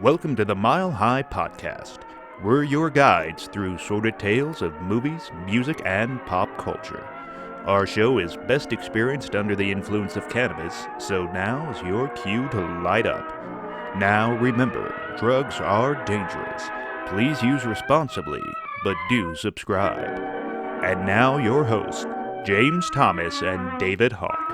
Welcome to the Mile High PotCast. We're your guides through sordid tales of movies, music, and pop culture. Our show is best experienced under the influence of cannabis, so now is your cue to light up. Now remember, drugs are dangerous. Please use responsibly, but do subscribe. And now your hosts, James Thomas and David Hawk.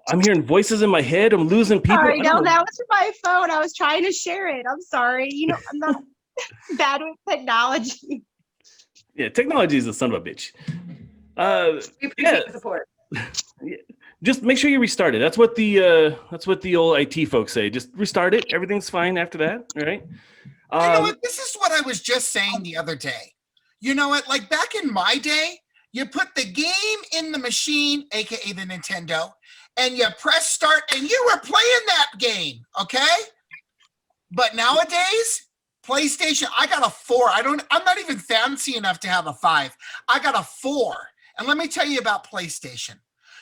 I'm hearing voices in my head. I'm losing people. Sorry, no, that was my phone. I was trying to share it. I'm sorry. I'm not bad with technology. Yeah, technology is a son of a bitch. We appreciate the support. Just make sure you restart it. That's what the old IT folks say. Just restart it. Everything's fine after that. All right. You know what? This is what I was just saying the other day. You know what? Like back in my day, you put the game in the machine, aka the Nintendo, and you press start, and you were playing that game, okay? But nowadays, PlayStation, I got a 4. I'm not even fancy enough to have a 5. I got a 4. And let me tell you about PlayStation.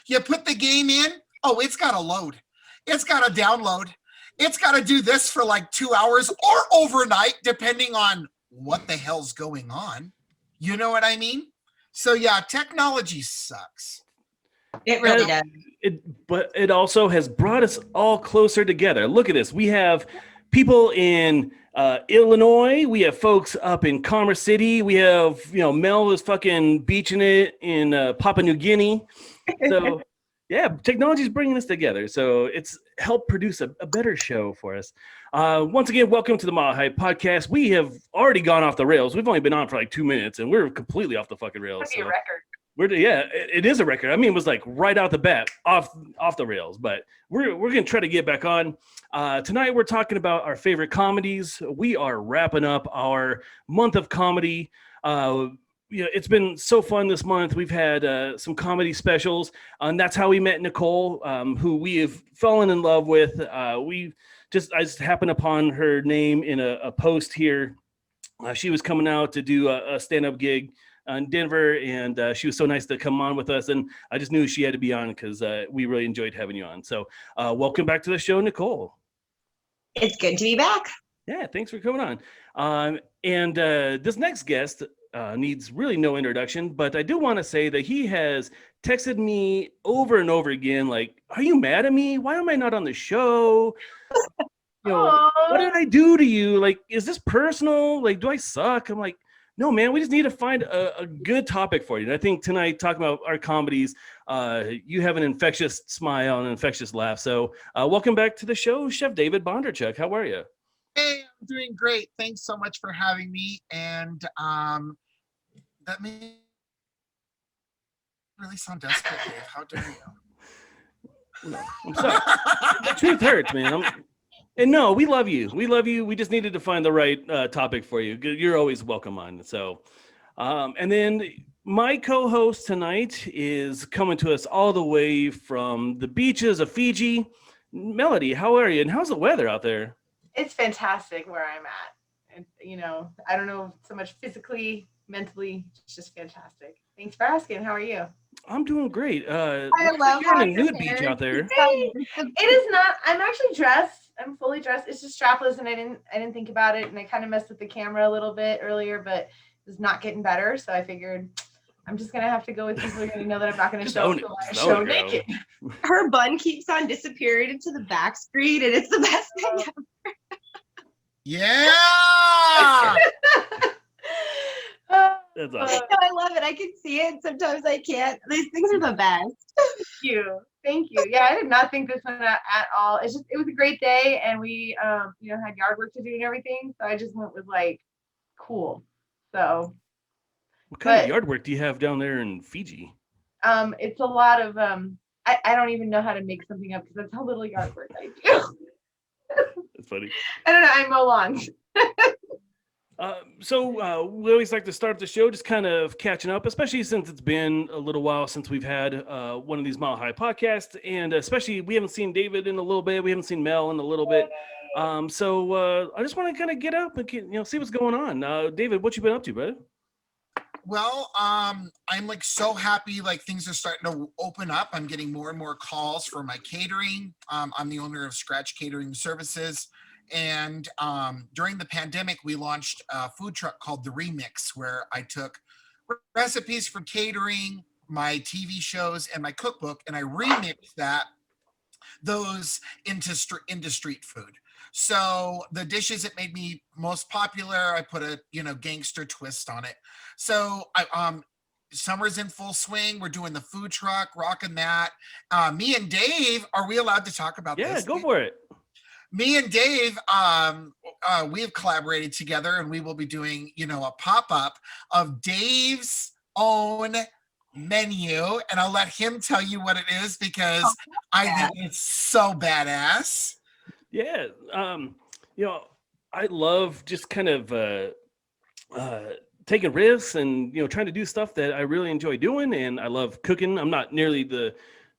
You put the game in, it's got to load. It's got to download. It's got to do this for like 2 hours or overnight, depending on what the hell's going on. You know what I mean? So yeah, technology sucks. It really does. But it also has brought us all closer together. Look at this. We have people in Illinois. We have folks up in Commerce City. We have, Mel is fucking beaching it in Papua New Guinea. So yeah, technology is bringing us together. So it's helped produce a better show for us. Once again, welcome to the Mile High PotCast. We have already gone off the rails. We've only been on for like 2 minutes, and we're completely off the fucking rails. That'd be a record. It is a record. I mean, it was like right out the bat, off the rails. But we're gonna try to get back on. Tonight we're talking about our favorite comedies. We are wrapping up our month of comedy. It's been so fun this month. We've had some comedy specials, and that's how we met Nicole, who we have fallen in love with. I just happened upon her name in a post here. She was coming out to do a stand-up gig in Denver, and she was so nice to come on with us, and I just knew she had to be on because we really enjoyed having you on. So welcome back to the show, Nicole. It's good to be back. Yeah, thanks for coming on. And this next guest needs really no introduction, but I do want to say that he has texted me over and over again, like, are you mad at me? Why am I not on the show? What did I do to you? Like, is this personal? Like, do I suck? I'm like, no, man, we just need to find a good topic for you. And I think tonight, talking about our comedies, you have an infectious smile and an infectious laugh. So welcome back to the show, Chef David Bondarchuck. How are you? Hey, I'm doing great. Thanks so much for having me. And that may really sound desperate, Dave. How dare you? No, I'm sorry. The truth hurts, man. And no, we love you. We love you. We just needed to find the right topic for you. You're always welcome on. So, and then my co-host tonight is coming to us all the way from the beaches of Fiji. Melody, how are you? And how's the weather out there? It's fantastic where I'm at. And, I don't know so much physically, mentally, it's just fantastic. Thanks for asking. How are you? I'm doing great. I love you're on a nude beach out there. It is not. I'm actually dressed. I'm fully dressed. It's just strapless, and I didn't think about it, and I kind of messed with the camera a little bit earlier, but it's not getting better. So I figured I'm just gonna have to go with people who are gonna know that I'm not gonna show naked. Her bun keeps on disappearing into the back screen, and it's the best thing ever. Yeah. That's awesome. No, I love it. I can see it. Sometimes I can't. These things are the best. Thank you. Yeah, I did not think this one at all. It was a great day, and we, had yard work to do and everything. So I just went with like, cool. So. What kind of yard work do you have down there in Fiji? It's a lot of, I don't even know how to make something up because that's how little yard work I do. That's funny. I don't know. I mow lawns. So we always like to start the show just kind of catching up, especially since it's been a little while since we've had one of these Mile High podcasts, and especially we haven't seen David in a little bit. We haven't seen Mel in a little bit. So I just want to kind of get up and see what's going on. David, what you been up to, brother? Well, I'm like so happy, like things are starting to open up. I'm getting more and more calls for my catering. I'm the owner of Scratch Catering Services. And during the pandemic, we launched a food truck called The Remix, where I took recipes for catering, my TV shows, and my cookbook, and I remixed those into street food. So the dishes that made me most popular, I put a gangster twist on it. So summer's in full swing. We're doing the food truck, rocking that. Me and Dave, are we allowed to talk about this? Yeah, go for it. Me and Dave, we have collaborated together, and we will be doing, a pop-up of Dave's own menu, and I'll let him tell you what it is because I think it's so badass. Yeah, I love just kind of taking risks and trying to do stuff that I really enjoy doing, and I love cooking. I'm not nearly the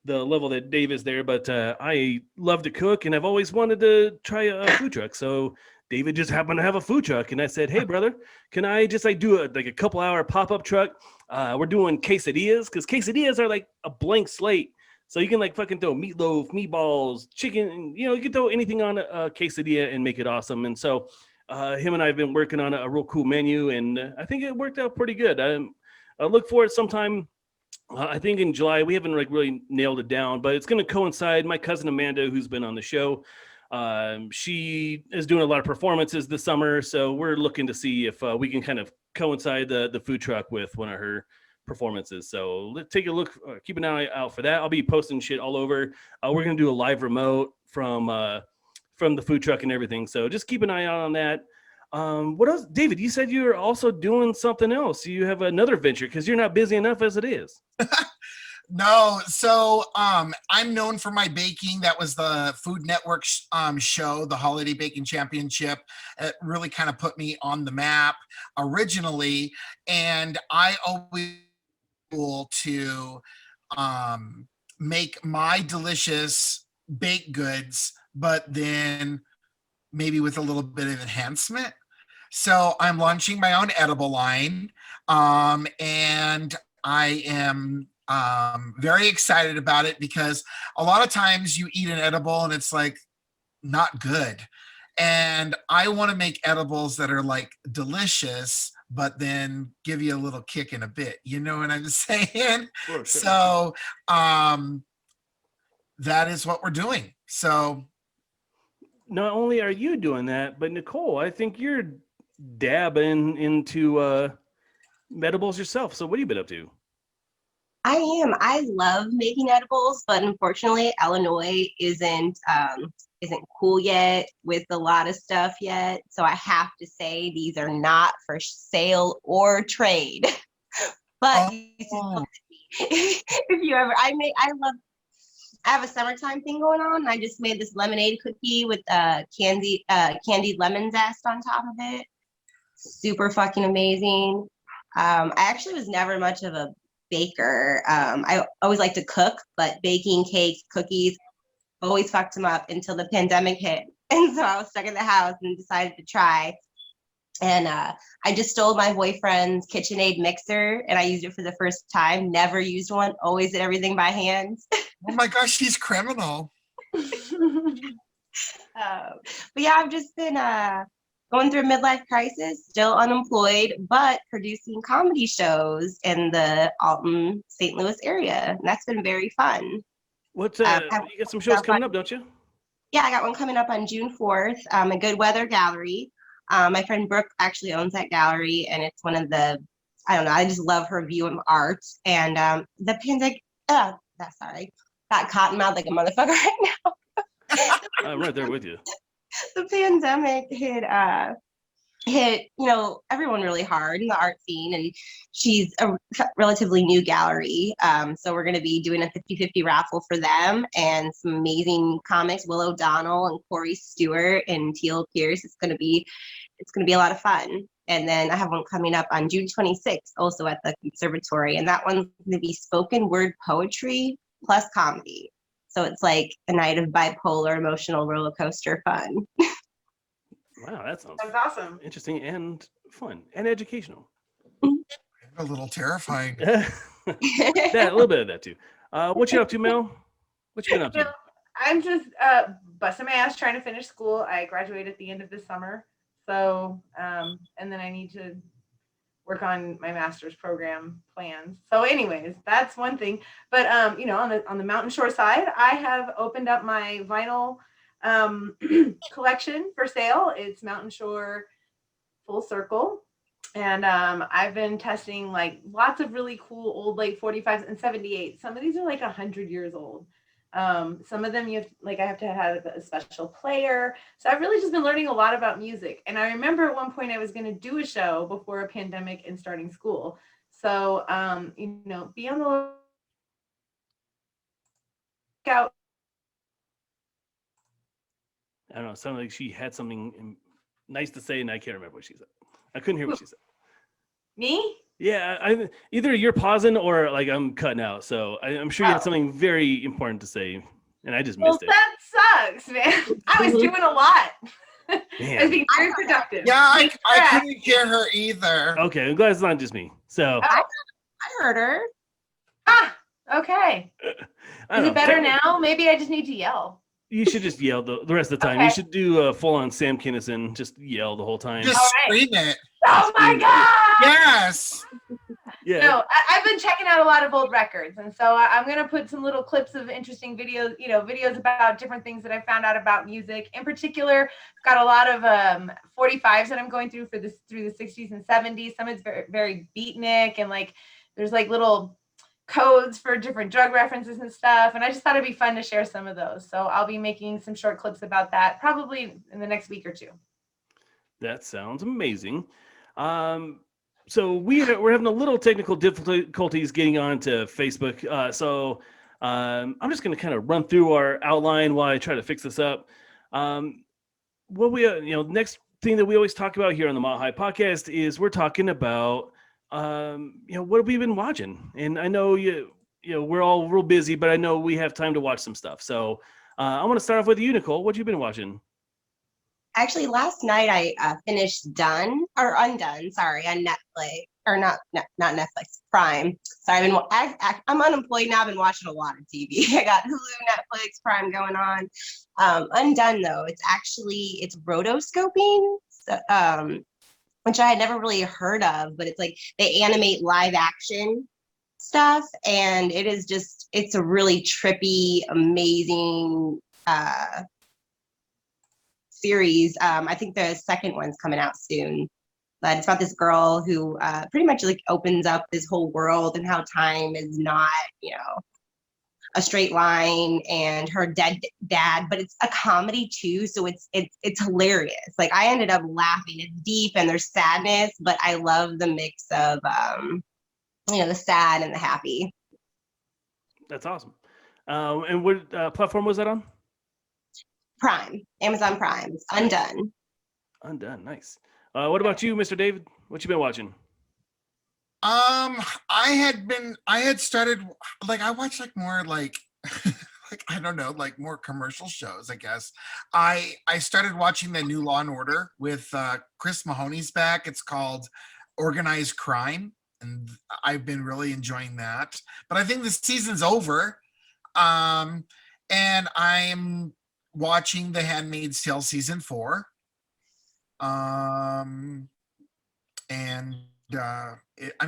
level that Dave is there, but I love to cook, and I've always wanted to try a food truck. So David just happened to have a food truck, and I said, "Hey, brother, can I just do a couple hour pop up truck? We're doing quesadillas because quesadillas are like a blank slate." So you can fucking throw meatloaf, meatballs, chicken, you can throw anything on a quesadilla and make it awesome. And so him and I have been working on a real cool menu, and I think it worked out pretty good. I look for it sometime, I think in July. We haven't really nailed it down, but it's going to coincide. My cousin Amanda, who's been on the show, she is doing a lot of performances this summer. So we're looking to see if we can kind of coincide the food truck with one of her performances. So let's take a look, keep an eye out for that. I'll be posting shit all over. We're going to do a live remote from the food truck and everything. So just keep an eye out on that. What else? David, you said you were also doing something else. You have another venture because you're not busy enough as it is. No, so I'm known for my baking. That was the Food Network show, the Holiday Baking Championship. It really kind of put me on the map originally, and I always able to make my delicious baked goods, but then maybe with a little bit of enhancement. So I'm launching my own edible line, and I am very excited about it because a lot of times you eat an edible and it's like not good. And I want to make edibles that are like delicious, but then give you a little kick in a bit. You know what I'm saying? Sure. So that is what we're doing. So not only are you doing that, but Nicole, I think you're dabbing into edibles yourself. So what have you been up to? I am. I love making edibles, but unfortunately, Illinois isn't cool yet with a lot of stuff yet. So I have to say these are not for sale or trade. But if you ever, I have a summertime thing going on. I just made this lemonade cookie with candied lemon zest on top of it. Super fucking amazing. I actually was never much of a baker. I always like to cook, but baking cakes, cookies, always fucked them up until the pandemic hit. And so I was stuck in the house and decided to try. And I just stole my boyfriend's KitchenAid mixer and I used it for the first time. Never used one, always did everything by hand. Oh my gosh, she's criminal. But yeah, I've just been going through a midlife crisis, still unemployed, but producing comedy shows in the Alton, St. Louis area. And that's been very fun. What's you got some shows coming up, don't you? Yeah, I got one coming up on June 4th, a Good Weather Gallery. My friend Brooke actually owns that gallery, and it's one of the, I don't know, I just love her view of art. And the pandemic, got cotton mouth like a motherfucker right now. I'm right there with you. The pandemic hit everyone really hard in the art scene, and she's a relatively new gallery, so we're going to be doing a 50-50 raffle for them and some amazing comics, Will O'Donnell and Corey Stewart and Teal Pierce. It's going to be a lot of fun. And then I have one coming up on June 26th also at the conservatory, and that one's going to be spoken word poetry plus comedy. So it's like a night of bipolar, emotional roller coaster fun. Wow, that sounds That's awesome. interesting and fun and educational. A little terrifying. That a little bit of that too. What you up to, Mel? What you been up to? I'm just busting my ass trying to finish school. I graduate at the end of this summer. So, and then I need to work on my master's program plans. So anyways, that's one thing. But on the Mountain Shore side, I have opened up my vinyl collection for sale. It's Mountain Shore Full Circle. And I've been testing like lots of really cool old like 45s and 78s. Some of these are like 100 years old. Some of them I have to have a special player. So I've really just been learning a lot about music. And I remember at one point I was going to do a show before a pandemic and starting school. So, be on the lookout. I don't know. It sounded like she had something nice to say, and I can't remember what she said. I couldn't hear what she said. Me? Yeah, either you're pausing or like I'm cutting out. So I'm sure you had something very important to say, and I just missed it. That sucks, man. I was doing a lot. I was being very productive. Yeah, I couldn't hear her either. Okay, I'm glad it's not just me. So I heard her. Okay. Is it better now? Maybe I just need to yell. You should just yell the rest of the time. Okay. You should do a full-on Sam Kinison, just yell the whole time. Just scream it. Oh my God! Yes. Yeah. No, I've been checking out a lot of old records, and so I'm gonna put some little clips of interesting videos, videos about different things that I found out about music. In particular, I've got a lot of 45s that I'm going through through the 60s and 70s. Some is very, very beatnik, and like there's like little codes for different drug references and stuff. And I just thought it'd be fun to share some of those. So I'll be making some short clips about that probably in the next week or two. That sounds amazing. So we're having a little technical difficulties getting onto Facebook. So I'm just going to kind of run through our outline while I try to fix this up. Next thing that we always talk about here on the Mile High podcast is we're talking about what have we been watching? And I know we're all real busy, but I know we have time to watch some stuff. So I want to start off with you, Nicole. What you been watching? Actually, last night I finished Undone, on Netflix, or not Netflix, Prime. So I'm unemployed now. I've been watching a lot of TV. I got Hulu, Netflix, Prime going on. Undone though, it's rotoscoping. So, which I had never really heard of, but it's like they animate live action stuff. And it's a really trippy, amazing series. I think the second one's coming out soon. But it's about this girl who pretty much like opens up this whole world and how time is not, a straight line, and her dead dad, but it's a comedy too, so it's hilarious. Like I ended up laughing. It's deep and there's sadness, but I love the mix of the sad and the happy. That's awesome. And what platform was that on? Prime, Amazon Prime. It's Undone. Nice. What about you, Mr. David? What you been watching? I had started I watched more I don't know, more commercial shows, I guess. I started watching the new Law and Order with Chris Mahoney's back. It's called Organized Crime, and I've been really enjoying that. But I think the season's over. And I'm watching The Handmaid's Tale season 4.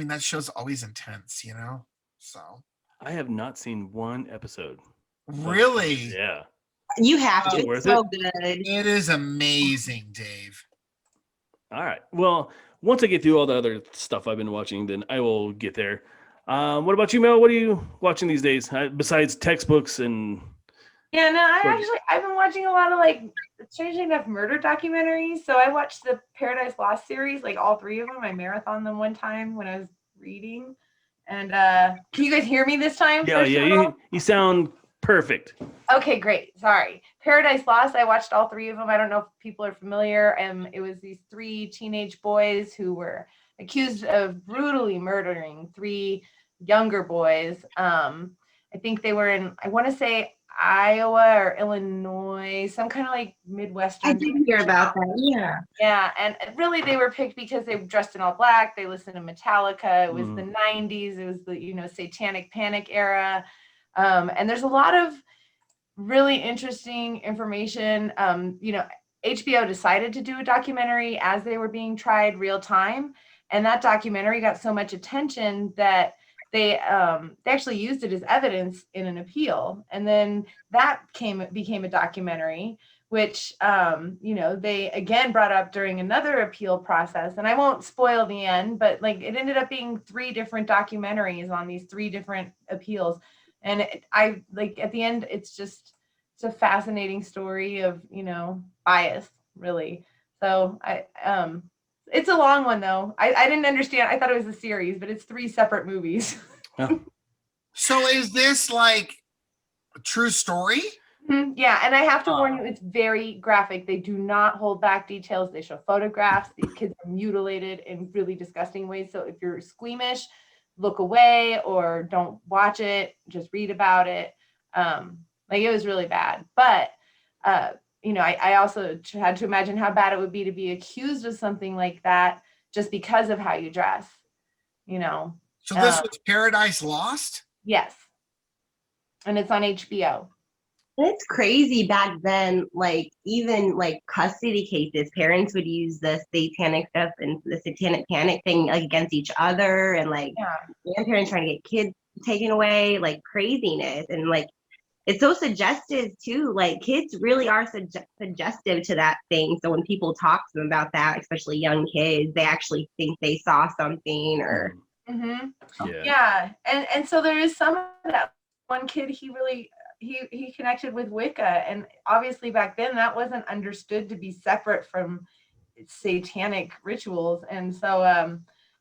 That show's always intense, so. I have not seen one episode. Really? Yeah. You have to. It's so good. It is amazing, Dave. All right. Well, once I get through all the other stuff I've been watching, then I will get there. What about you, Mel? What are you watching these days besides textbooks and? Yeah, no, I've been watching a lot of strangely enough murder documentaries. So I watched the Paradise Lost series, all 3 of them. I marathoned them one time when I was reading. And can you guys hear me this time? Yeah, you sound perfect. Okay, great. Sorry. Paradise Lost, I watched all 3 of them. I don't know if people are familiar. It was these 3 teenage boys who were accused of brutally murdering 3 younger boys. I think they were in, I want to say Iowa or Illinois, some kind of like Midwestern. I did hear about that. Yeah. Yeah, and really they were picked because they were dressed in all black. They listened to Metallica. It was the 90s. It was the Satanic Panic era. And there's a lot of really interesting information. HBO decided to do a documentary as they were being tried real time, and that documentary got so much attention that they actually used it as evidence in an appeal, and then that became a documentary, which they again brought up during another appeal process. And I won't spoil the end, but like it ended up being 3 different documentaries on these 3 different appeals, and at the end, it's a fascinating story of bias, really. So it's a long one though. I didn't understand. I thought it was a series, but it's 3 separate movies. Oh. So is this like a true story? Mm-hmm. Yeah, and I have to warn you, it's very graphic. They do not hold back details. They show photographs. These kids are mutilated in really disgusting ways. So if you're squeamish, look away or don't watch it. Just read about it. It was really bad. But I also had to imagine how bad it would be to be accused of something like that just because of how you dress. So this was Paradise Lost? Yes. And it's on HBO. It's crazy back then, like even like custody cases, parents would use the satanic stuff and the satanic panic thing against each other, and like grandparents trying to get kids taken away, like craziness. And like it's so suggestive too, like kids really are suggestive to that thing. So when people talk to them about that, especially young kids, they actually think they saw something or and so there is some of that. One kid, he connected with Wicca, and obviously back then that wasn't understood to be separate from satanic rituals, and so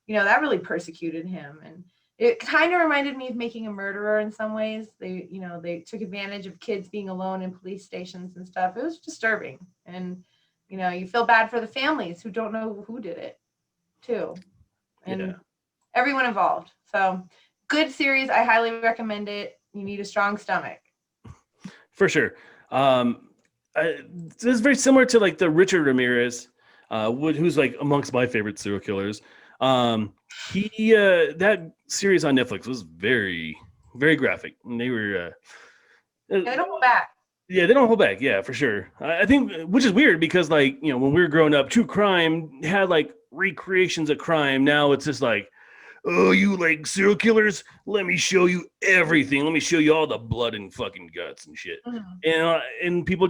that really persecuted him, and it kind of reminded me of Making a Murderer in some ways. They took advantage of kids being alone in police stations and stuff. It was disturbing, and you feel bad for the families who don't know who did it too, and everyone involved. So good series. I highly recommend it. You need a strong stomach. For sure. This is very similar to like the Richard Ramirez, who's like amongst my favorite serial killers. That series on Netflix was very, very graphic. And they were they don't hold back. Yeah, they don't hold back. Yeah, for sure. I think, which is weird because like, when we were growing up, true crime had like recreations of crime. Now it's just like, oh, you like serial killers? Let me show you everything. Let me show you all the blood and fucking guts and shit. And people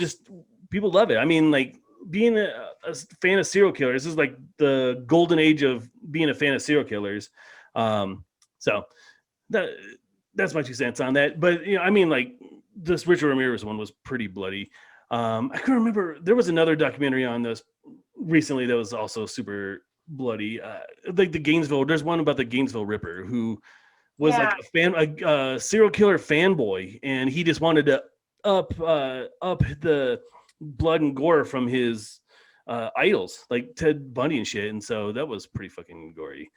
love it. I mean, like being a fan of serial killers is like the golden age of being a fan of serial killers. So that's my 2 cents on that. But I mean, like this Richard Ramirez one was pretty bloody. I can remember there was another documentary on this recently that was also super bloody, like the Gainesville. There's one about the Gainesville Ripper, who was like a serial killer fanboy, and he just wanted to up the blood and gore from his idols like Ted Bundy and shit. And so that was pretty fucking gory.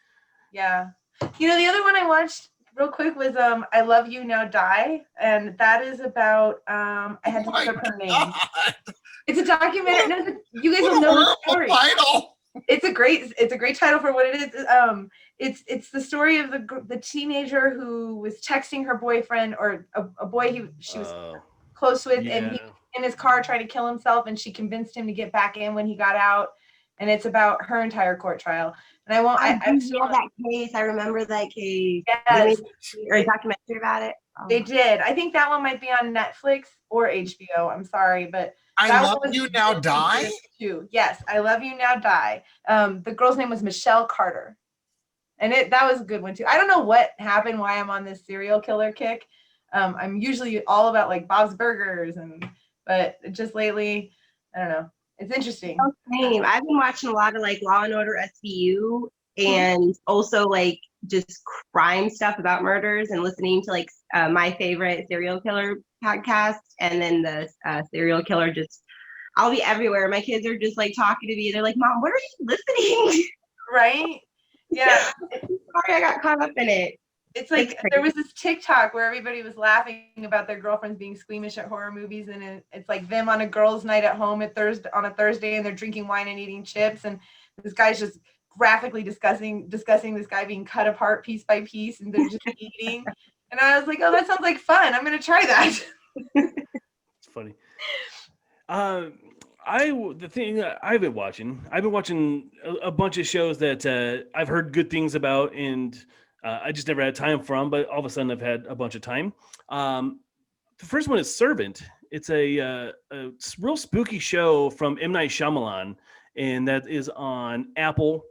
Yeah. The other one I watched real quick was I Love You Now Die, and that is about I had to look up her name. It's a documentary. No, you guys will know the story. Title. It's a great title for what it is. It's the story of the teenager who was texting her boyfriend, or a boy she was close with, and he in his car trying to kill himself, and she convinced him to get back in when he got out. And it's about her entire court trial. And I saw that case. I remember that case. Yes. Or a documentary about it. They did. I think that one might be on Netflix or HBO. I'm sorry, but I Love You Now Die? Too. Yes, I Love You Now Die. The girl's name was Michelle Carter. And that was a good one too. I don't know what happened, why I'm on this serial killer kick. I'm usually all about like Bob's Burgers, but just lately, I don't know. It's interesting. Same. I've been watching a lot of like Law and Order SVU, and also like just crime stuff about murders, and listening to like my favorite serial killer podcast. And then the serial killer I'll be everywhere. My kids are just like talking to me. They're like, Mom, what are you listening? Right? Yeah. Sorry, I got caught up in it. It's like there was this TikTok where everybody was laughing about their girlfriends being squeamish at horror movies, and it's like them on a girls' night at home on a Thursday, and they're drinking wine and eating chips, and this guy's just graphically discussing this guy being cut apart piece by piece, and they're just eating. And I was like, oh, that sounds like fun. I'm gonna try that. It's funny. The thing I've been watching a bunch of shows that I've heard good things about, and I just never had time from, but all of a sudden I've had a bunch of time. The first one is Servant. It's a real spooky show from M. Night Shyamalan, and that is on Apple.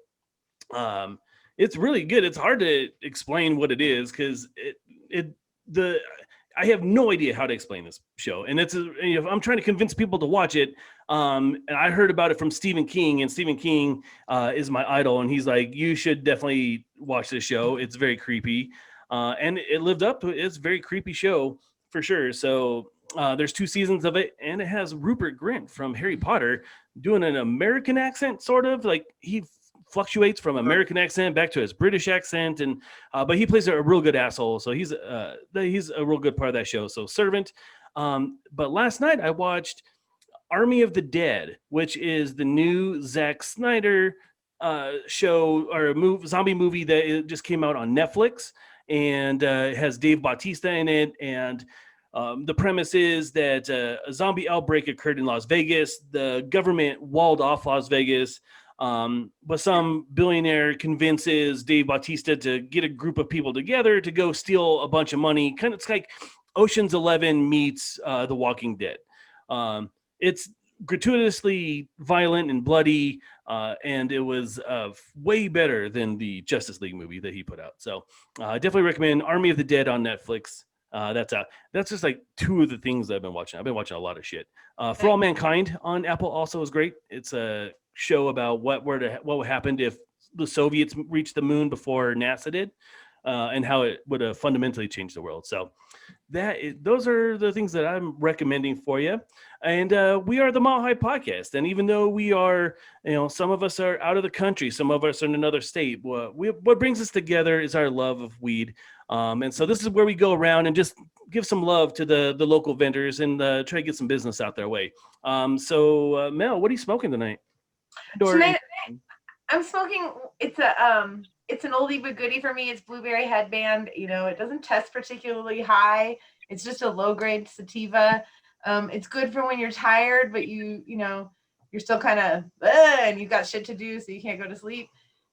It's really good. It's hard to explain what it is because I have no idea how to explain this show, and I'm trying to convince people to watch it. And I heard about it from Stephen King, and Stephen King is my idol, and he's like, you should definitely watch this show. It's very creepy, and it lived up to it. It's a very creepy show for sure. So there's 2 seasons of it, and it has Rupert Grint from Harry Potter doing an American accent, sort of like he fluctuates from American accent back to his British accent, and but he plays a real good asshole. So he's a real good part of that show. So Servant. But last night I watched Army of the Dead, which is the new Zack Snyder show or zombie movie that just came out on Netflix, and it has Dave Bautista in it. And the premise is that a zombie outbreak occurred in Las Vegas. The government walled off Las Vegas, but some billionaire convinces Dave Bautista to get a group of people together to go steal a bunch of money. It's like Ocean's 11 meets The Walking Dead. It's gratuitously violent and bloody, and it was way better than the Justice League movie that he put out. So I definitely recommend Army of the Dead on Netflix. That's just like 2 of the things I've been watching. I've been watching a lot of shit. For All Mankind on Apple also is great. It's a show about what happened if the Soviets reached the moon before NASA did, and how it would have fundamentally changed the world. So those are the things that I'm recommending for you. And we are the Mile High Podcast. And even though we are, some of us are out of the country, some of us are in another state, what brings us together is our love of weed. And so this is where we go around and just give some love to the local vendors and try to get some business out their way. So Mel, what are you smoking tonight? Tonight I'm smoking. It's an oldie but goodie for me. It's Blueberry Headband. It doesn't test particularly high. It's just a low grade sativa. It's good for when you're tired, but you're still kind of and you've got shit to do, so you can't go to sleep.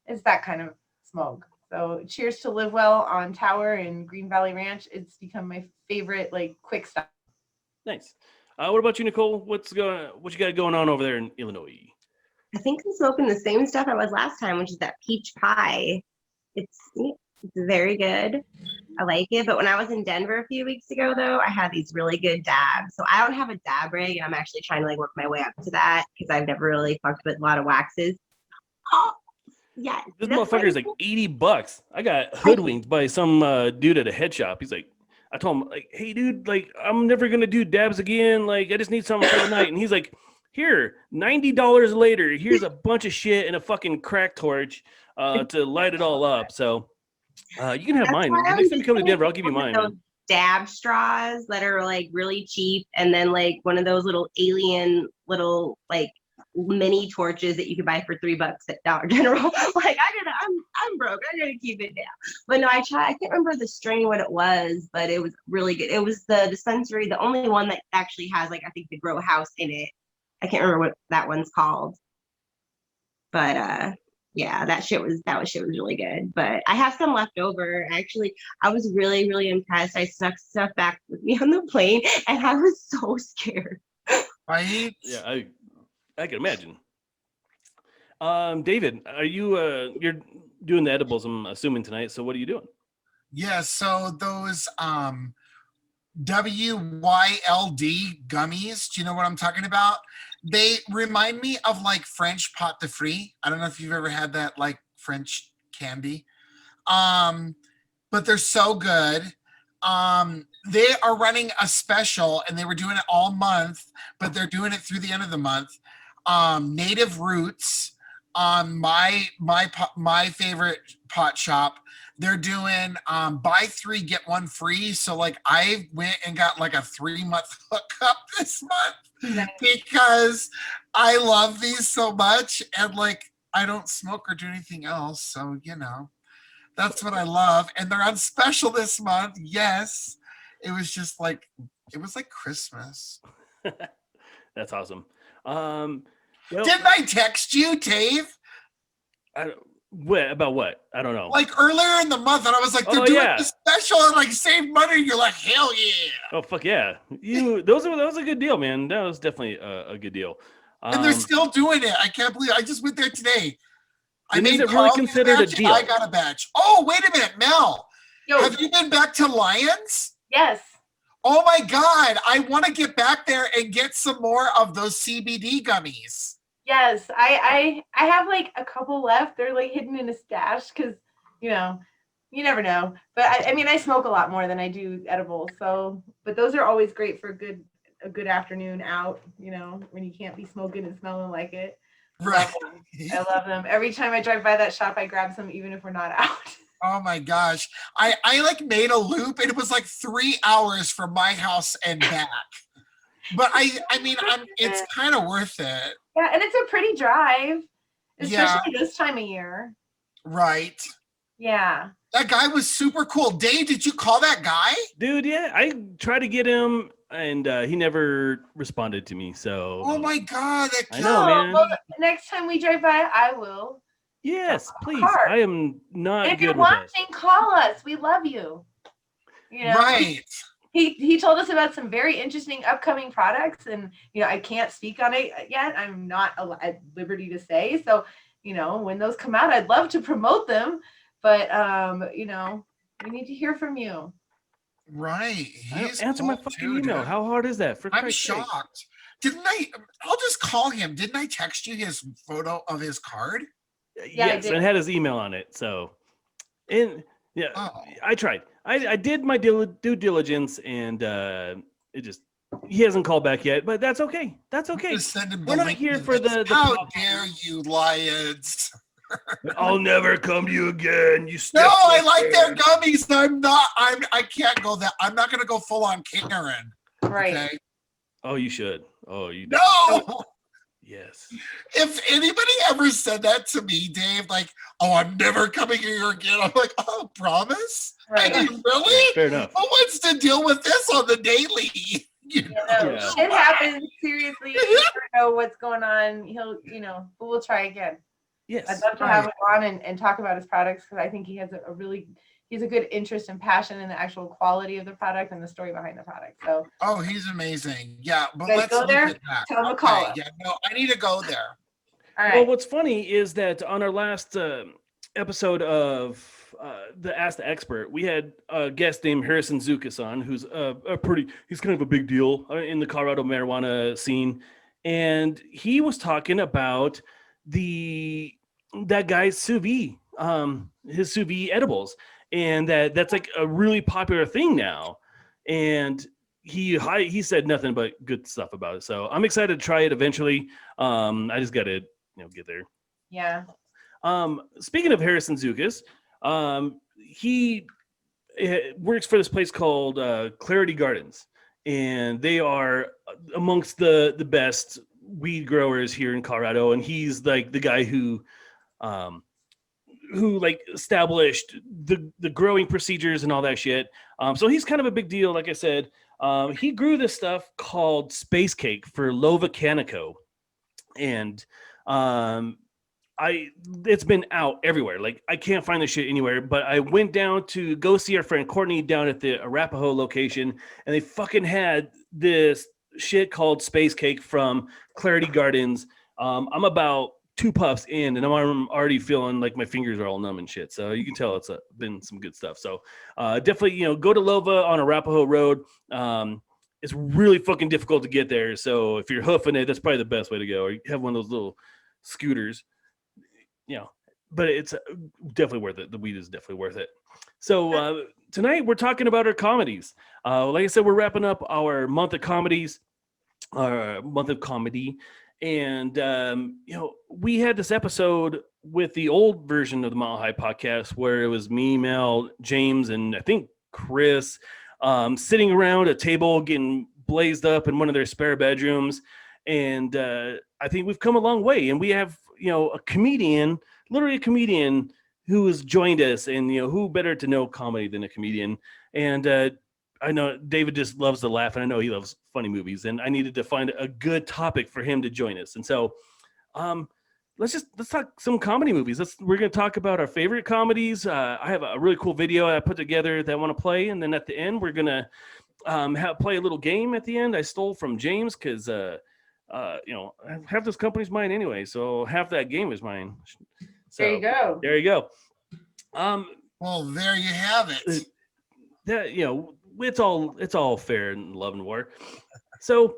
It's that kind of smoke. So cheers to Live Well on Tower in Green Valley Ranch. It's become my favorite, quick stuff. Nice. What about you, Nicole? What you got going on over there in Illinois? I think I'm smoking the same stuff I was last time, which is that peach pie. It's very good. I like it. But when I was in Denver a few weeks ago, though, I had these really good dabs. So I don't have a dab rig, and I'm actually trying to work my way up to that because I've never really fucked with a lot of waxes. Oh, yeah. This motherfucker is like $80. I got hoodwinked by some dude at a head shop. He's like, I told him, hey, dude, I'm never going to do dabs again. I just need something for the night. And he's like, here, $90 later, here's a bunch of shit and a fucking crack torch to light it all up. So you can have mine. Next time you come to Denver, I'll give you mine. Those dab straws that are really cheap, and then one of those little alien little mini torches that you could buy for $3 at Dollar General. I'm broke. I gotta keep it down. But no, I can't remember the strain what it was, but it was really good. It was the dispensary, the only one that actually has I think the grow house in it. I can't remember what that one's called, but yeah, that shit was really good. But I have some left over. Actually, I was really, really impressed. I snuck stuff back with me on the plane, and I was so scared. Right? Yeah, I can imagine. David, are you you're doing the edibles? I'm assuming tonight. So what are you doing? Yeah, so those WYLD gummies. Do you know what I'm talking about? They remind me of French pot de fruits. I don't know if you've ever had that French candy. But they're so good. They are running a special, and they were doing it all month, but they're doing it through the end of the month. Native Roots my favorite pot shop, they're doing buy 3 get 1 free. So like I went and got like a 3-month hookup this month because I love these so much, and like I don't smoke or do anything else, so that's what I love. And they're on special this month. Yes, it was like Christmas. That's awesome. Didn't I text you, Dave? About what? I don't know. Like earlier in the month, and I was like, they're doing a special and like save money. And you're like, hell yeah! Oh fuck yeah! That was a good deal, man. That was definitely a good deal. And they're still doing it. I can't believe I just went there today. Is it really considered a deal? I got a badge. Oh, wait a minute, Mel. Yo. Have you been back to Lions? Yes. Oh my God. I want to get back there and get some more of those CBD gummies. Yes. I have like a couple left. They're like hidden in a stash because, you never know. But I smoke a lot more than I do edibles. So, but those are always great for a good afternoon out, when you can't be smoking and smelling like it. Right. I love them. Every time I drive by that shop, I grab some, even if we're not out. Oh my gosh. I like made a loop, and it was like 3 hours from my house and back. But it's kind of worth it. Yeah, and it's a pretty drive, especially this time of year. Right. Yeah. That guy was super cool. Dave, did you call that guy? Dude, yeah. I tried to get him, and he never responded to me. So. Oh my God, that I know, man. Well, next time we drive by, I will. Yes, please. Card. I am not if good you're with watching, call us. We love you. Right. He told us about some very interesting upcoming products, and I can't speak on it yet. I'm not at liberty to say. So, when those come out, I'd love to promote them, but we need to hear from you. Right. Answer my fucking email. Dude. How hard is that? I'm shocked. I'll just call him. Didn't I text you his photo of his card? Yes, and it had his email on it. So, I tried. I did my due diligence, and he hasn't called back yet, but that's okay. That's okay. We're not here for the how dare you, Lions? I'll never come to you again. No, I like their gummies. I can't go that. I'm not going to go full on Karen. Right. Okay? Oh, you should. Oh, you No. Yes. If anybody ever said that to me, Dave, like, oh, I'm never coming here again, I'm like, oh, promise? Right. I mean, really? Fair enough. Who wants to deal with this on the daily? Shit happens. Seriously, you never know what's going on. But we'll try again. Yes. I'd love to have him on and talk about his products, because I think he has he's a good interest and passion in the actual quality of the product and the story behind the product. So. Oh, he's amazing. Yeah, but let's let's go there. Look at that. Tell him to call us. Yeah, no, I need to go there. All right. Well, what's funny is that on our last episode of the Ask the Expert, we had a guest named Harrison Zukas on, who's he's kind of a big deal in the Colorado marijuana scene, and he was talking about that guy's sous vide, his sous vide edibles. And that's like a really popular thing now. And he said nothing but good stuff about it. So I'm excited to try it eventually. I just got to get there. Yeah. Speaking of Harrison Zukas, he works for this place called Clarity Gardens, and they are amongst the best weed growers here in Colorado. And he's like the guy who like established the growing procedures and all that shit. So he's kind of a big deal. Like I said, he grew this stuff called Space Cake for Lova Canico. And it's been out everywhere. Like I can't find this shit anywhere, but I went down to go see our friend Courtney down at the Arapahoe location, and they fucking had this shit called Space Cake from Clarity Gardens. I'm about 2 puffs in, and I'm already feeling like my fingers are all numb and shit. So you can tell it's been some good stuff. So definitely, go to Lova on Arapahoe Road. It's really fucking difficult to get there. So if you're hoofing it, that's probably the best way to go. Or you have one of those little scooters, but it's definitely worth it. The weed is definitely worth it. So tonight we're talking about our comedies. Like I said, we're wrapping up our month of comedies, our month of comedy. And, we had this episode with the old version of the Mile High podcast where it was me, Mel, James, and I think Chris sitting around a table getting blazed up in one of their spare bedrooms. And I think we've come a long way. And we have, a comedian, literally a comedian who has joined us. And, who better to know comedy than a comedian? And I know David just loves to laugh, and I know he loves funny movies. And I needed to find a good topic for him to join us. And so let's talk some comedy movies. We're going to talk about our favorite comedies. I have a really cool video I put together that I want to play. And then at the end, we're going to play a little game at the end I stole from James because, half this company's mine anyway. So half that game is mine. So, there you go. There you go. Well, there you have it. It's all fair in love and war. So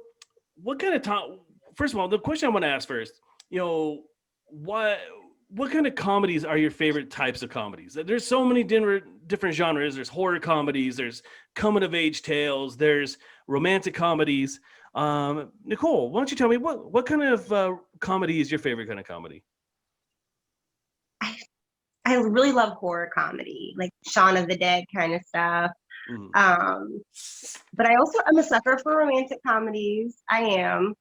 what kind of first of all, the question I want to ask first, what kind of comedies are your favorite types of comedies? There's so many different genres. There's horror comedies, there's coming of age tales, there's romantic comedies. Nicole, why don't you tell me what kind of comedy is your favorite kind of comedy? I really love horror comedy, like Shaun of the Dead kind of stuff. Mm-hmm. But I'm a sucker for romantic comedies. I am.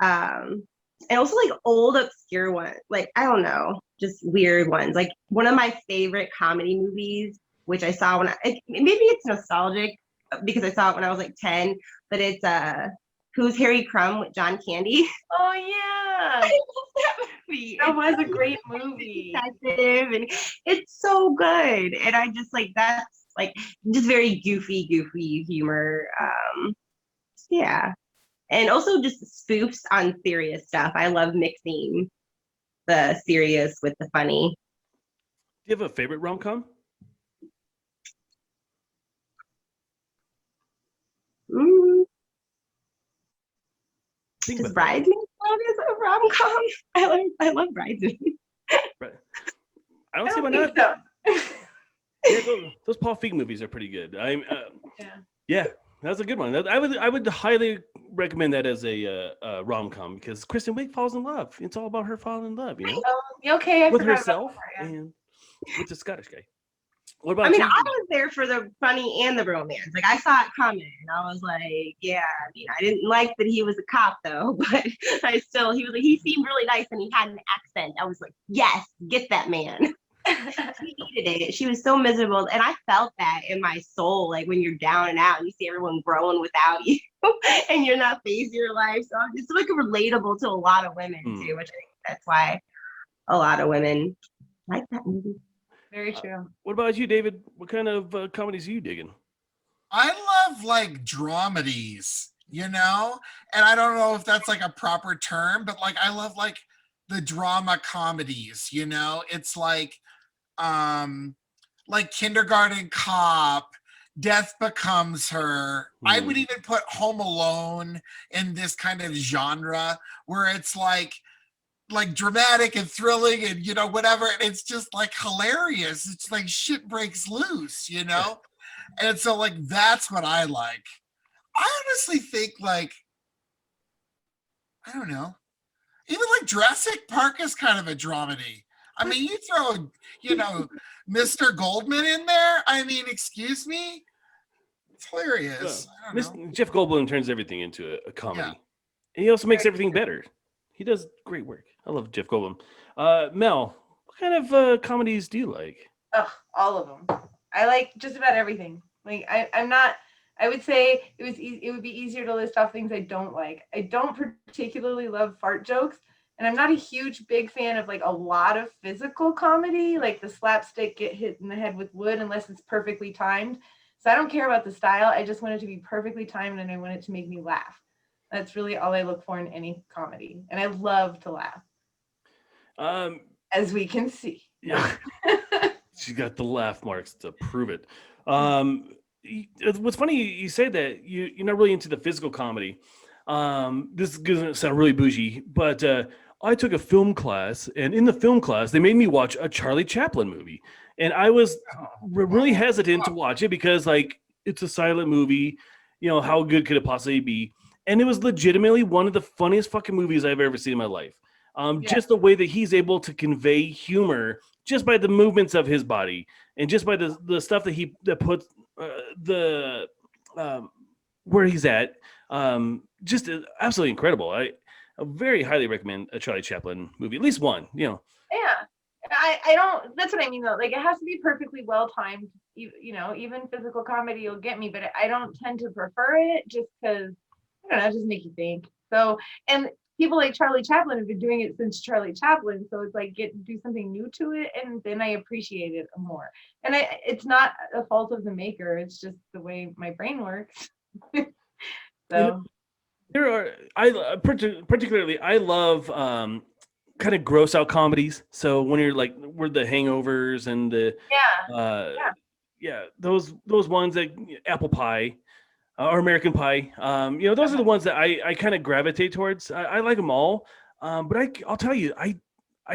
And also like old obscure ones, like, I don't know, just weird ones. Like one of my favorite comedy movies, which I saw maybe it's nostalgic because I saw it when I was like 10, but it's Who's Harry Crumb with John Candy. Oh yeah. I love that movie. That was a great movie. Detective, and it's so good. And I just like, that's like just very goofy humor. Yeah. And also just spoofs on serious stuff. I love mixing the serious with the funny. Do you have a favorite rom-com? Does Bridesmaids count as a rom-com? I love Bridesmaids. Right. I don't see why not. So. Yeah, those Paul Feig movies are pretty good. Yeah, that's a good one. I would highly recommend that as a rom-com because Kristen Wiig falls in love. It's all about her falling in love, Okay, with herself and with the Scottish guy. What about you? I was there for the funny and the romance. Like I saw it coming, and I was like, yeah. I didn't like that he was a cop though, but he seemed really nice and he had an accent. I was like, yes, get that man. She needed it. She was so miserable, and I felt that in my soul. Like when you're down and out, and you see everyone growing without you, and you're not facing your life. So it's like relatable to a lot of women too, which I think that's why a lot of women like that movie. Very true. What about you, David? What kind of comedies are you digging? I love like dramedies, and I don't know if that's like a proper term, but like I love like the drama comedies. It's like Kindergarten Cop, Death Becomes Her. I would even put Home Alone in this kind of genre where it's like dramatic and thrilling and whatever, and it's just like hilarious. It's like shit breaks loose, and so like that's what I like. I honestly think like I don't know, even like Jurassic Park is kind of a dramedy. I mean, you throw Mr. Goldman in there, I mean, excuse me, it's hilarious. Jeff Goldblum turns everything into a comedy. Yeah. And he also makes everything better. He does great work. I love Jeff Goldblum. Mel, what kind of comedies do you like? Oh, all of them. I like just about everything. Like I would say it would be easier to list off things I don't like. I don't particularly love fart jokes, and I'm not a huge big fan of like a lot of physical comedy, like the slapstick get hit in the head with wood unless it's perfectly timed. So I don't care about the style. I just want it to be perfectly timed, and I want it to make me laugh. That's really all I look for in any comedy. And I love to laugh. As we can see. Yeah. She got the laugh marks to prove it. What's funny, you say that you're not really into the physical comedy. This is going to sound really bougie, but I took a film class, and in the film class, they made me watch a Charlie Chaplin movie. And I was really hesitant to watch it because, like, it's a silent movie. How good could it possibly be? and it was legitimately one of the funniest fucking movies I've ever seen in my life. Just the way that he's able to convey humor just by the movements of his body and just by the stuff that puts the where he's at. Just absolutely incredible. I very highly recommend a Charlie Chaplin movie, at least one. You know. Yeah. I don't, that's what I mean though. Like, it has to be perfectly well timed. You know, even physical comedy will get me, but I don't tend to prefer it just because, I don't know, it just make you think. So, and people like Charlie Chaplin have been doing it since Charlie Chaplin. So it's like, do something new to it. And then I appreciate it more. And it's not a fault of the maker. It's just the way my brain works. So. You know, particularly, I love kind of gross out comedies. So when you're like, we're the Hangovers and the those ones that Apple Pie or American Pie, you know, those are the ones that I kind of gravitate towards. I like them all, but I'll tell you, I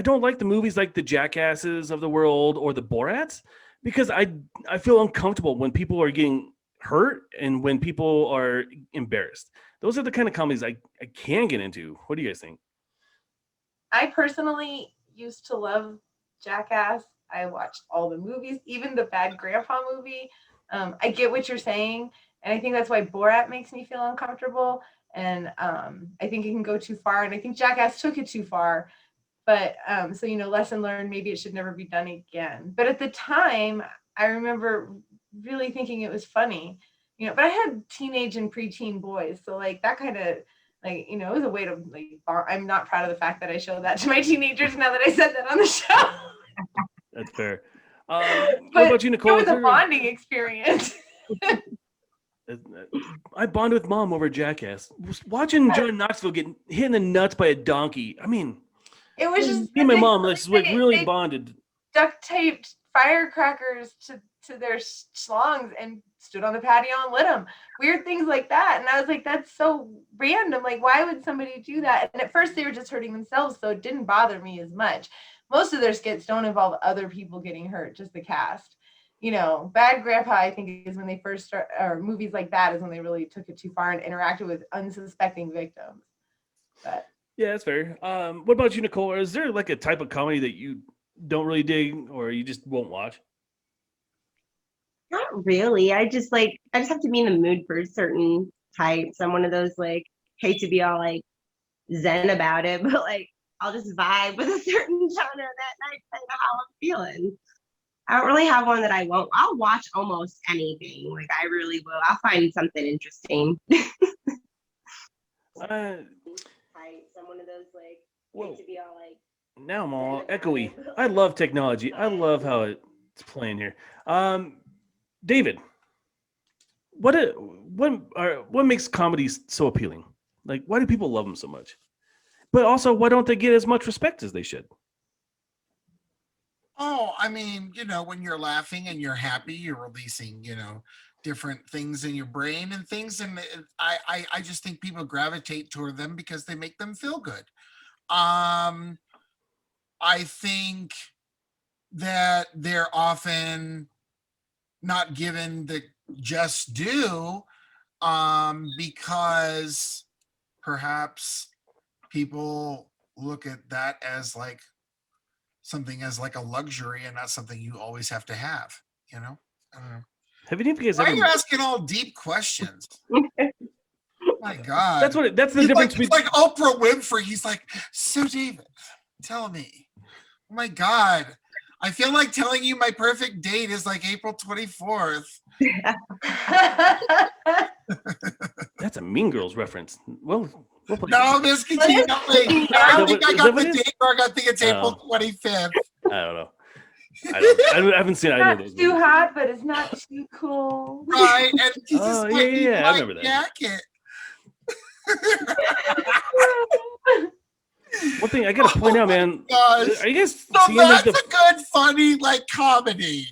don't like the movies like the Jackasses of the world or the Borats, because I feel uncomfortable when people are getting hurt and when people are embarrassed. Those are the kind of comedies I can get into. What do you guys think? I personally used to love Jackass. I watched all the movies, even the Bad Grandpa movie. I get what you're saying, and I think that's why Borat makes me feel uncomfortable. And I think it can go too far, and I think Jackass took it too far. But so, you know, lesson learned. Maybe it should never be done again. But at the time, I remember really thinking it was funny, you know. But I had teenage and preteen boys, so like that kind of. Like, you know, it was a way to like, I'm not proud of the fact that I showed that to my teenagers now that I said that on the show. That's fair. What about you, Nicole? It was a bonding experience. I bonded with Mom over Jackass. Watching John Knoxville get hit in the nuts by a donkey. I mean, it was just me and my mom like really bonded. Duct taped firecrackers to their schlongs and stood on the patio and lit them. Weird things like that. And I was like, that's so random. Like, why would somebody do that? And at first they were just hurting themselves, so it didn't bother me as much. Most of their skits don't involve other people getting hurt, just the cast. You know, Bad Grandpa, I think, is when they first start, or movies like that is when they really took it too far and interacted with unsuspecting victims. But yeah, that's fair. What about you, Nicole? Is there like a type of comedy that you don't really dig or you just won't watch? Not really. I just have to be in the mood for certain types. I'm one of those, like, hate to be all like zen about it, but like I'll just vibe with a certain genre that night, depending on how I'm feeling. I don't really have one that I won't. I'll watch almost anything. Like, I really will. I'll find something interesting. I'm one of those, like, hate to be all like. Now I'm all echoey. I love technology. I love how it's playing here. David, what makes comedies so appealing? Like, why do people love them so much? But also, why don't they get as much respect as they should? Oh, I mean, you know, when you're laughing and you're happy, you're releasing, you know, different things in your brain and things. And I just think people gravitate toward them because they make them feel good. I think that they're often not given the just due because perhaps people look at that as like something as like a luxury and not something you always have to have, you know? I don't know. Have any of you guys Why ever... are you asking all deep questions? My God. That's the difference between... Like Oprah Winfrey. He's like, so David, tell me. Oh my God. I feel like telling you my perfect date is like April 24th. That's a Mean Girls reference. Well, no, this can keep going. I don't think I got the date wrong. I think it's April 25th. I don't know. I haven't seen either of those. It's not too hot, but it's not too cool. Right, and he's just I remember that. Jacket. One thing I gotta point out, man. Are you guys seeing that's a good, funny, like, comedy.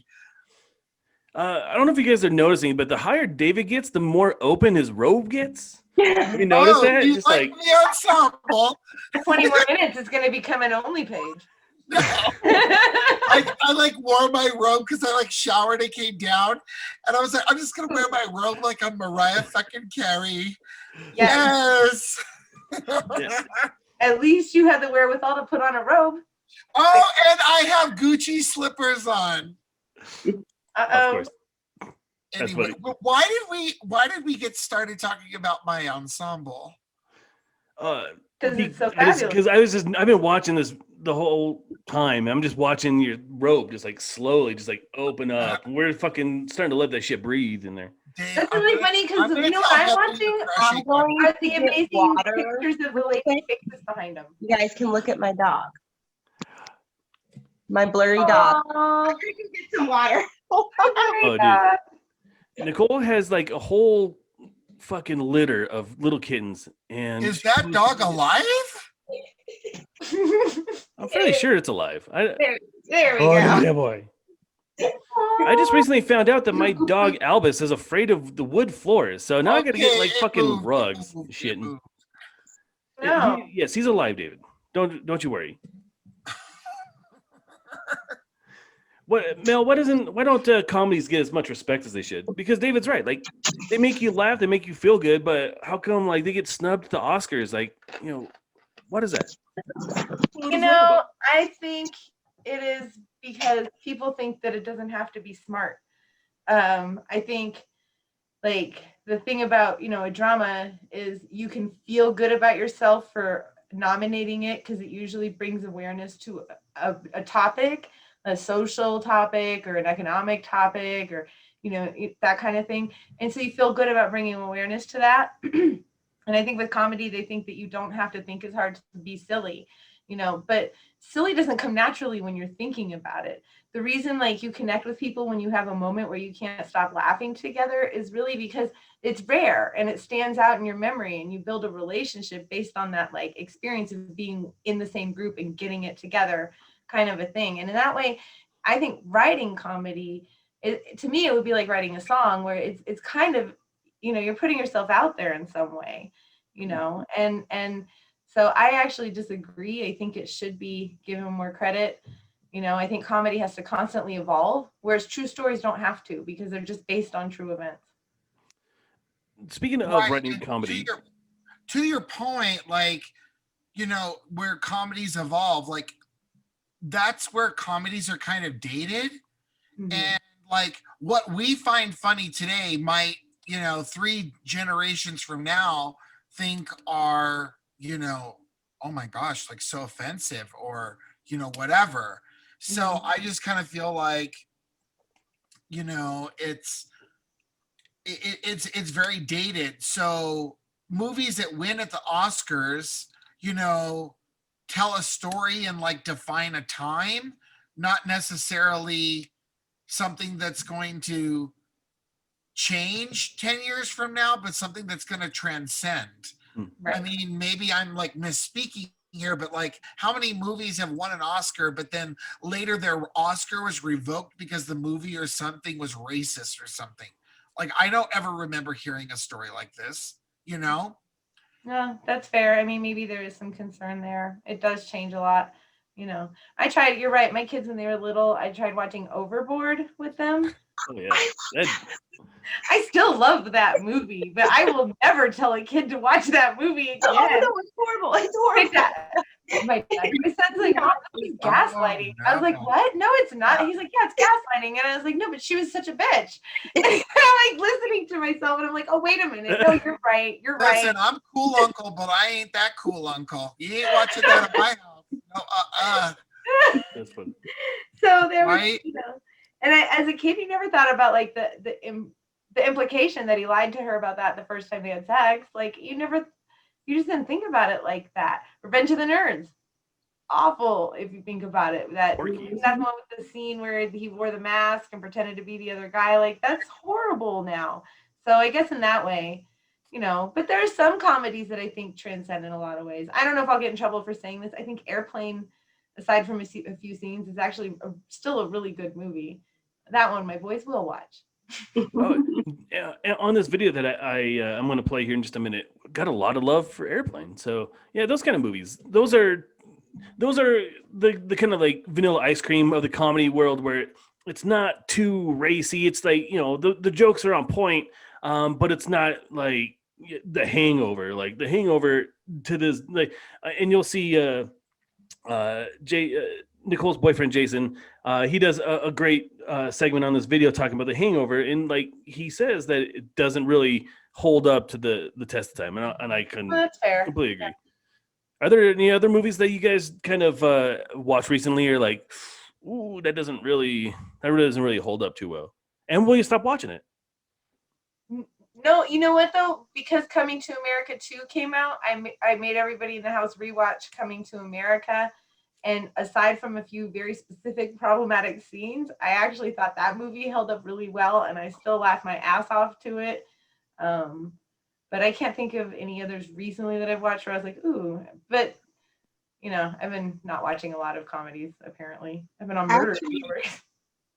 I don't know if you guys are noticing, but the higher David gets, the more open his robe gets. You notice that? Just like the ensemble. 20 more minutes, it's going to become an only page. No. I like wore my robe because I like showered and came down, and I was like, I'm just gonna wear my robe like I'm Mariah fucking Carey. Yes. At least you had the wherewithal to put on a robe. Oh, and I have Gucci slippers on. Of course. That's Anyway, funny. why did we get started talking about my ensemble? Because it's so fabulous. Because I've been watching this the whole time. I'm just watching your robe just like slowly just like open up. We're fucking starting to let that shit breathe in there. Dave, That's really funny because you know what I'm watching are the amazing pictures of the lady faces behind them. You guys can look at my dog. My blurry dog. Aww. You can get some water. Oh, dude. Nicole has like a whole fucking litter of little kittens. And is that dog alive? I'm fairly sure it's alive. There we Oh, go. yeah, boy. I just recently found out that my dog Albus is afraid of the wood floors. So now I gotta get like fucking rugs and shit. No. Yes, he's alive, David. Don't you worry. What, Mel? Why don't comedies get as much respect as they should? Because David's right. Like, they make you laugh, they make you feel good, but how come like they get snubbed at the Oscars? Like, what is that? I think it is because people think that it doesn't have to be smart. I think like the thing about a drama is you can feel good about yourself for nominating it because it usually brings awareness to a topic, a social topic or an economic topic or that kind of thing, and so you feel good about bringing awareness to that. And I think with comedy they think that you don't have to think as hard to be silly, but silly doesn't come naturally when you're thinking about it. The reason like you connect with people when you have a moment where you can't stop laughing together is really because it's rare and it stands out in your memory, and you build a relationship based on that like experience of being in the same group and getting it together kind of a thing. And in that way, I think writing comedy, to me, it would be like writing a song where it's kind of, you're putting yourself out there in some way, and so I actually disagree. I think it should be given more credit. I think comedy has to constantly evolve, whereas true stories don't have to because they're just based on true events. Speaking of writing comedy, to your point, like, where comedies evolve, like that's where comedies are kind of dated. Mm-hmm. And like what we find funny today might, 3 generations from now think are, oh my gosh, like so offensive or, whatever. So I just kind of feel like, it's very dated. So movies that win at the Oscars, tell a story and like define a time, not necessarily something that's going to change 10 years from now, but something that's going to transcend. Right. I mean, maybe I'm like misspeaking here, but like how many movies have won an Oscar, but then later their Oscar was revoked because the movie or something was racist or something? Like, I don't ever remember hearing a story like this, No, that's fair. I mean, maybe there is some concern there. It does change a lot. I tried, you're right. My kids, when they were little, I tried watching Overboard with them. Oh, yeah. I still love that movie, but I will never tell a kid to watch that movie again. Oh, no, it's horrible. It's horrible. My son's like, Mom, this is gaslighting. I was like, what? No, it's not. He's like, yeah, it's gaslighting. And I was like, no, but she was such a bitch. And I'm like listening to myself, and I'm like, oh, wait a minute. No, you're right. You're right. Listen, I'm cool, uncle, but I ain't that cool, uncle. You ain't watching that at my house. No, That's funny. So there was, and as a kid, you never thought about like the implication that he lied to her about that the first time they had sex. Like you just didn't think about it like that. Revenge of the Nerds, awful if you think about it. That's the one with the scene where he wore the mask and pretended to be the other guy. Like that's horrible now. So I guess in that way, but there are some comedies that I think transcend in a lot of ways. I don't know if I'll get in trouble for saying this. I think Airplane, aside from a few scenes, is actually still a really good movie. That one my boys will watch. On this video that I'm going to play here in just a minute, got a lot of love for Airplane. So yeah, those kind of movies, those are the kind of like vanilla ice cream of the comedy world, where it's not too racy. It's like, the jokes are on point, but it's not like, The Hangover, like The Hangover to this, like, and you'll see Nicole's boyfriend Jason. He does a great segment on this video talking about The Hangover, and like he says that it doesn't really hold up to the test of time, and I can That's fair. completely agree. Are there any other movies that you guys kind of watched recently, or like, ooh, that really doesn't really hold up too well? And will you stop watching it? No, you know what though? Because Coming to America 2 came out, I made everybody in the house rewatch Coming to America. And aside from a few very specific problematic scenes, I actually thought that movie held up really well, and I still laughed my ass off to it. But I can't think of any others recently that I've watched where I was like, ooh. But, you know, I've been not watching a lot of comedies, apparently. I've been on murder.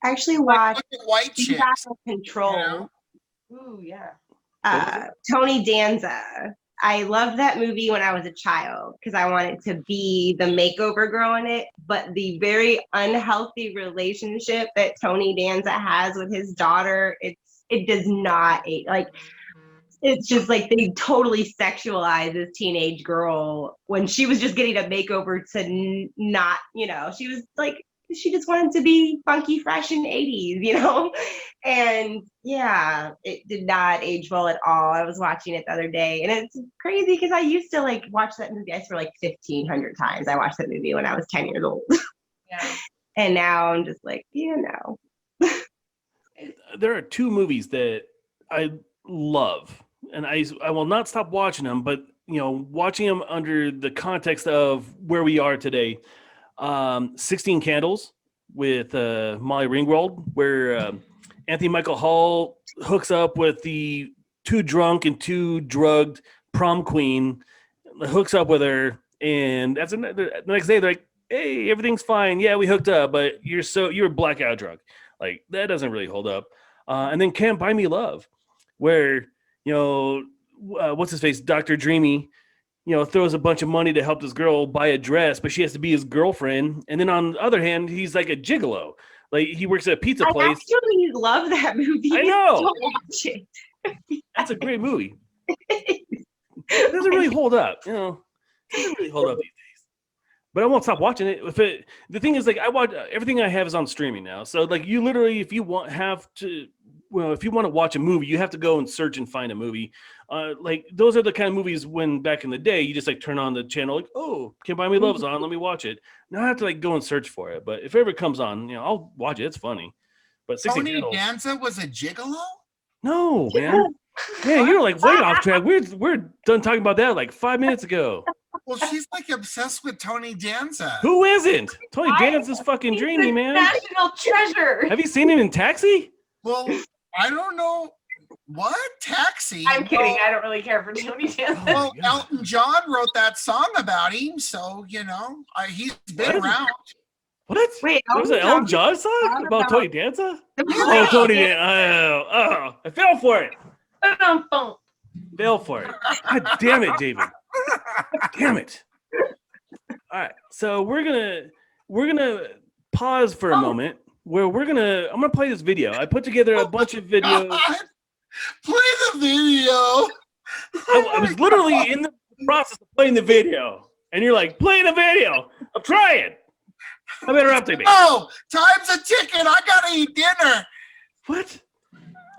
I actually watched White Chicks. Out of Control. Yeah. Ooh, yeah. Tony Danza. I loved that movie when I was a child because I wanted to be the makeover girl in it. But the very unhealthy relationship that Tony Danza has with his daughter, it does not like. It's just like they totally sexualize this teenage girl when she was just getting a makeover to not, you know, she was like, she just wanted to be funky, fresh in the 80s, you know? And yeah, it did not age well at all. I was watching it the other day and it's crazy because I used to like watch that movie. I swear like 1,500 times. I watched that movie when I was 10 years old. Yeah. And now I'm just like, you know. There are two movies that I love and I will not stop watching them, but you know, watching them under the context of where we are today. 16 Candles with Molly Ringwald, where Anthony Michael Hall hooks up with the too drunk and too drugged prom queen, hooks up with her, and that's the next day they're like, hey, everything's fine. Yeah, we hooked up, but you're blackout drunk. Like that doesn't really hold up. And then Can't Buy Me Love, where you know what's his face, Dr. Dreamy, you know, throws a bunch of money to help this girl buy a dress, but she has to be his girlfriend. And then on the other hand, he's like a gigolo. Like he works at a pizza place. I actually love that movie. I know. Don't watch it. That's a great movie. It doesn't really hold up, you know. It doesn't really hold up these days. But I won't stop watching it. The thing is, like, I watch everything I have is on streaming now. So, like, you literally, if you want to watch a movie, you have to go and search and find a movie. Like those are the kind of movies when back in the day you just like turn on the channel like, oh, Can't Buy Me Love's on, let me watch it. Now I have to like go and search for it, but if it ever comes on, you know, I'll watch it. It's funny. But Tony Danza was a gigolo? No, man. Man, you're like way off track. We're done talking about that like 5 minutes ago. Well, she's like obsessed with Tony Danza. Who isn't? Tony Danza's fucking dreamy, man. National treasure. Have you seen him in Taxi? Well, I don't know. What? Taxi? I'm kidding. I don't really care for Tony Danza. Well, Elton John wrote that song about him, so, you know, he's been around. What? Wait, was it Elton John song about Tony Danza? Oh, Tony Danza. Oh, I fell for it. Fell for it. God damn it, David. Damn it. All right. So we're gonna pause for a moment where I'm gonna play this video. I put together a bunch of videos. God. Play the video. I was literally in the process of playing the video, and you're like, playing the video. I'm trying. I'm interrupting me. Oh, time's a ticking. I gotta eat dinner. What?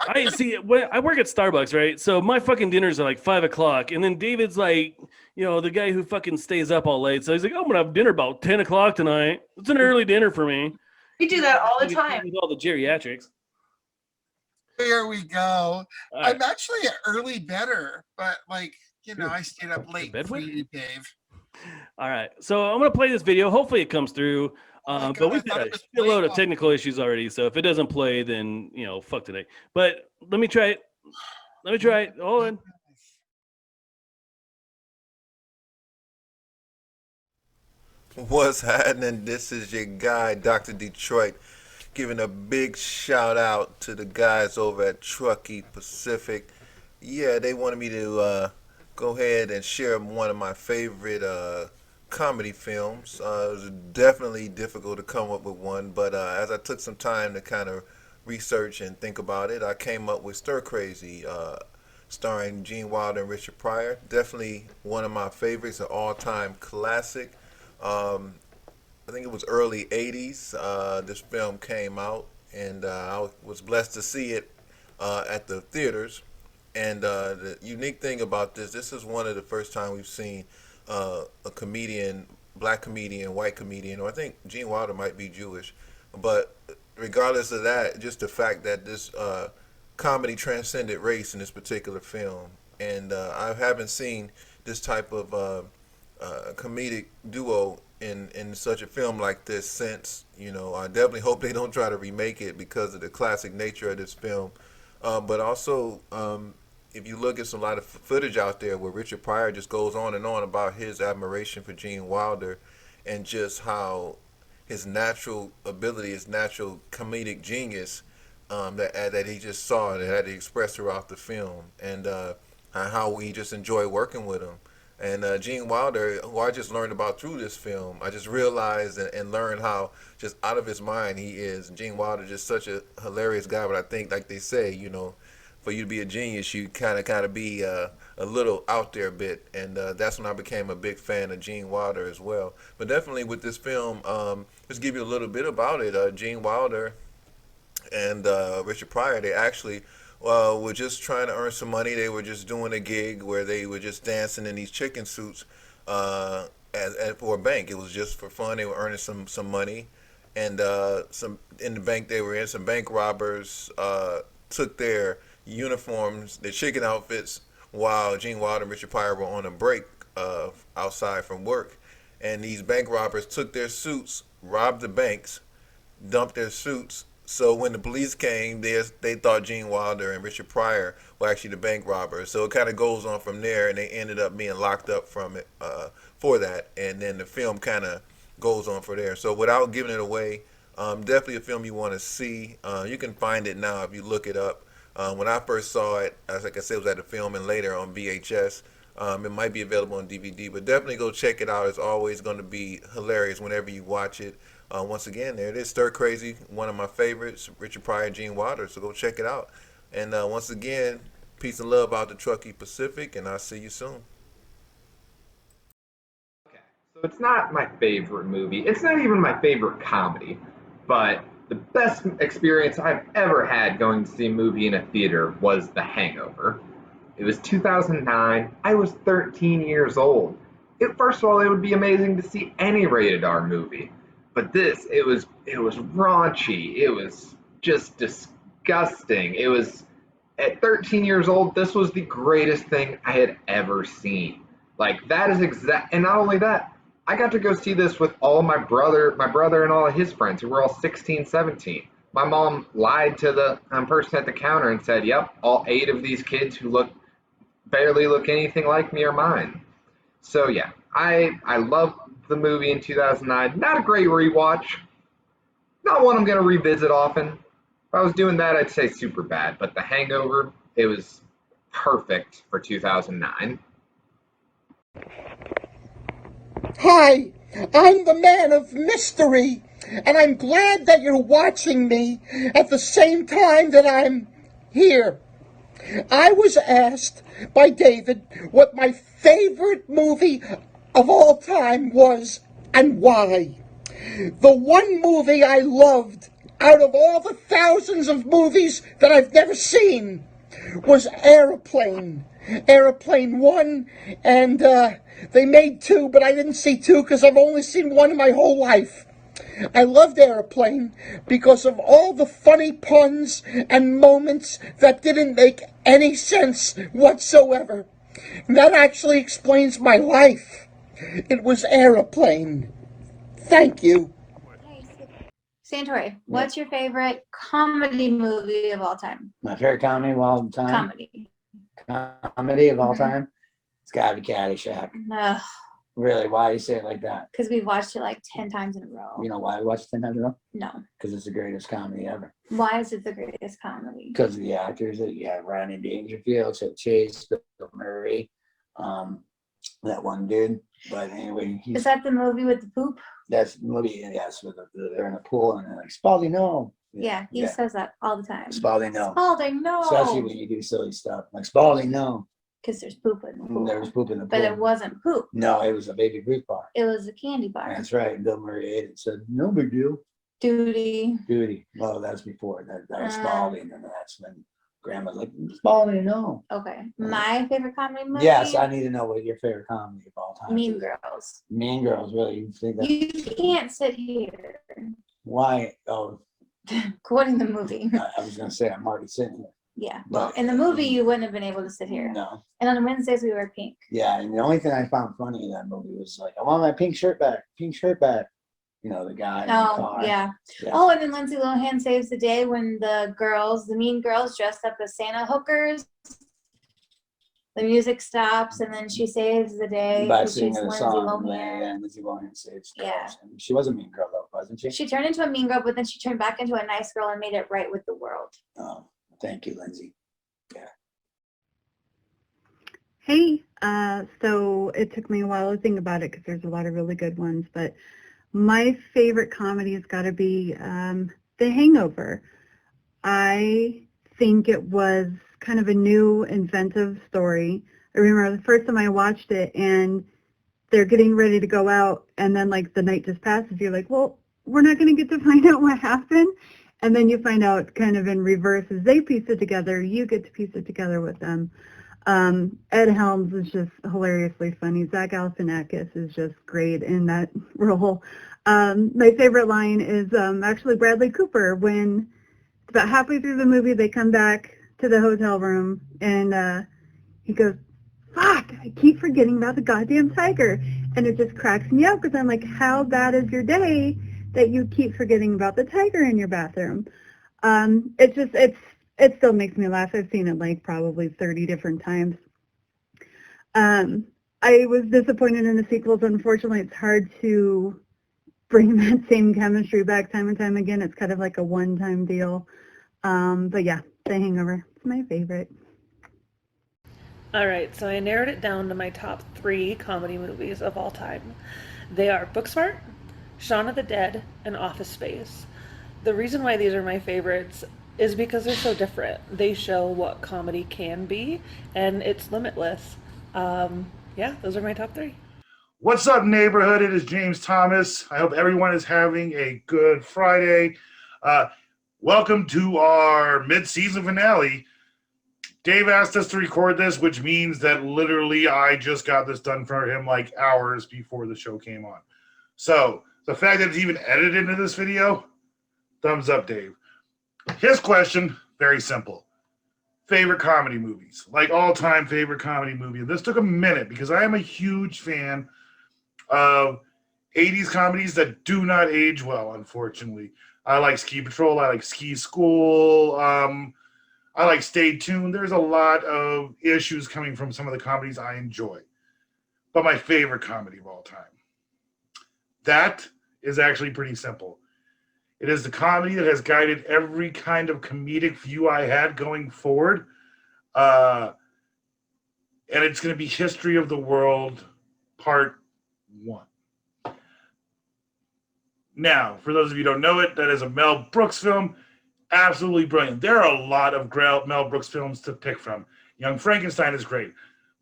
I see. I work at Starbucks, right? So my fucking dinners are like 5 o'clock, and then David's like, you know, the guy who fucking stays up all late. So he's like, I'm gonna have dinner about 10 o'clock tonight. It's an early dinner for me. We do that all the time. With all the geriatrics. Here we go. Right. I'm actually an early bedder, but like, you know, I stayed up late for you, Dave. All right. So I'm going to play this video. Hopefully it comes through. But we've got a load of technical issues already. So if it doesn't play, then, you know, fuck today. But let me try it. Hold on. What's happening? This is your guy, Dr. Detroit, giving a big shout out to the guys over at TruckeePacific. Yeah, they wanted me to go ahead and share one of my favorite comedy films. It was definitely difficult to come up with one, but as I took some time to kind of research and think about it, I came up with Stir Crazy. starring Gene Wilder and Richard Pryor. Definitely one of my favorites, an all-time classic. I think it was early 80s. This film came out, and I was blessed to see it at the theaters. And the unique thing about this is one of the first time we've seen a comedian, black comedian, white comedian, or I think Gene Wilder might be Jewish. But regardless of that, just the fact that this comedy transcended race in this particular film. And I haven't seen this type of comedic duo in such a film like this since. I definitely hope they don't try to remake it because of the classic nature of this film. But also, if you look at a lot of footage out there where Richard Pryor just goes on and on about his admiration for Gene Wilder and just how his natural ability, his natural comedic genius that he just saw and had to express throughout the film, and how we just enjoy working with him. And Gene Wilder, who I just learned about through this film, I just realized and learned how just out of his mind he is. Gene Wilder just such a hilarious guy, but I think, like they say, for you to be a genius, you kind of be a little out there a bit, and that's when I became a big fan of Gene Wilder as well. But definitely with this film, just give you a little bit about it. Gene Wilder and Richard Pryor, they actually were just trying to earn some money. They were just doing a gig where they were just dancing in these chicken suits for a bank. It was just for fun. They were earning some money, and some in the bank they were in, some bank robbers took their uniforms, their chicken outfits, while Gene Wilder and Richard Pryor were on a break outside from work. And these bank robbers took their suits, robbed the banks, dumped their suits. So when the police came, they thought Gene Wilder and Richard Pryor were actually the bank robbers. So it kind of goes on from there, and they ended up being locked up from it for that. And then the film kind of goes on from there. So without giving it away, definitely a film you want to see. You can find it now if you look it up. When I first saw it, like I said, it was at the film and later on VHS. It might be available on DVD, but definitely go check it out. It's always going to be hilarious whenever you watch it. Once again, there it is, Stir Crazy, one of my favorites, Richard Pryor and Gene Wilder, so go check it out. And once again, peace and love out to TruckeePacific, and I'll see you soon. Okay, so it's not my favorite movie. It's not even my favorite comedy, but the best experience I've ever had going to see a movie in a theater was The Hangover. It was 2009. I was 13 years old. First of all, it would be amazing to see any rated R movie. But it was raunchy. It was just disgusting. It was, at 13 years old, this was the greatest thing I had ever seen. Like, that is exact, and not only that, I got to go see this with all my brother and all of his friends who were all 16, 17. My mom lied to the person at the counter and said, yep, all 8 of these kids who barely look anything like me are mine. So yeah, I love the movie in 2009. Not a great rewatch. Not one I'm going to revisit often. If I was doing that, I'd say super bad. But The Hangover, it was perfect for 2009. Hi, I'm the man of mystery, and I'm glad that you're watching me at the same time that I'm here. I was asked by David what my favorite movie of all time was and why. The one movie I loved out of all the thousands of movies that I've never seen was Airplane. Airplane 1, and they made 2, but I didn't see 2 because I've only seen 1 in my whole life. I loved Airplane because of all the funny puns and moments that didn't make any sense whatsoever. And that actually explains my life. It was Airplane. Thank you. Santori, what's your favorite comedy movie of all time? My favorite comedy of all time? Comedy of all time? It's got to be Caddyshack. No. Really? Why do you say it like that? Because we watched it like 10 times in a row. You know why we watched it 10 times in a row? No. Because it's the greatest comedy ever. Why is it the greatest comedy? Because of the actors that you have: Rodney Dangerfield, Chip Chase, Bill Murray, that one dude. But anyway, Is that the movie with the poop? that's the movie. Yes, they're in a pool and they're like, Spaldy, no. Yeah, he says that all the time. Spalding, no. Spalding, no. Especially when you do silly stuff. Like, Spalding, no. Because there's poop in the pool. There was poop in the pool. But it wasn't poop. No, it was a baby Ruth bar. It was a candy bar. That's right. And Bill Murray ate it and said, no big deal. Duty. Well, that's before. That was Spalding. And that's when Grandma's like, Spalding, no. Okay. My favorite comedy movie? Yes, I need to know what your favorite comedy of all time Mean is. Girls. Mean Girls, really? You think that? You can't sit here. Why? Oh, Quoting the movie. I was going to say, I'm already sitting here. Yeah. But In the movie, you wouldn't have been able to sit here. No. And on Wednesdays, we wear pink. Yeah, and the only thing I found funny in that movie was like, I want my pink shirt back. You know, the guy in the car. Yeah. Oh, and then Lindsay Lohan saves the day when the mean girls dressed up as Santa hookers. The music stops and then she saves the day. By because singing she's a Lindsay song. Lohan. Yeah, Lindsay Lohan saves girls. Yeah. And she was a mean girl, though, wasn't she? She turned into a mean girl, but then she turned back into a nice girl and made it right with the world. Oh, thank you, Lindsay. Yeah. Hey, so it took me a while to think about it because there's a lot of really good ones, but my favorite comedy has got to be The Hangover. I think it was kind of a new, inventive story. I remember the first time I watched it and they're getting ready to go out and then like the night just passes. You're like, well, we're not going to get to find out what happened. And then you find out kind of in reverse as they piece it together, you get to piece it together with them. Ed Helms is just hilariously funny. Zach Galifianakis is just great in that role. My favorite line is actually Bradley Cooper when about halfway through the movie they come back to the hotel room and he goes, fuck, I keep forgetting about the goddamn tiger. And it just cracks me up because I'm like, how bad is your day that you keep forgetting about the tiger in your bathroom? It still makes me laugh. I've seen it like probably 30 different times. I was disappointed in the sequels. Unfortunately, it's hard to bring that same chemistry back time and time again. It's kind of like a one-time deal. But yeah, The Hangover. It's my favorite. All right, so I narrowed it down to my top 3 comedy movies of all time. They are Booksmart, Shaun of the Dead, and Office Space. The reason why these are my favorites is because they're so different. They show what comedy can be, and it's limitless. Yeah, those are my top 3. What's up, neighborhood? It is James Thomas. I hope everyone is having a good Friday. Welcome to our mid-season finale. Dave asked us to record this, which means that literally I just got this done for him like hours before the show came on. So the fact that it's even edited into this video, thumbs up, Dave. His question, very simple. Favorite comedy movies, like all-time favorite comedy movie. This took a minute because I am a huge fan of 80s comedies that do not age well, unfortunately. I like Ski Patrol. I like Ski School. I like Stay Tuned. There's a lot of issues coming from some of the comedies I enjoy. But my favorite comedy of all time, that is actually pretty simple. It is the comedy that has guided every kind of comedic view I had going forward. And it's going to be History of the World Part 1. Now, for those of you who don't know it, that is a Mel Brooks film. Absolutely brilliant. There are a lot of Mel Brooks films to pick from. Young Frankenstein is great.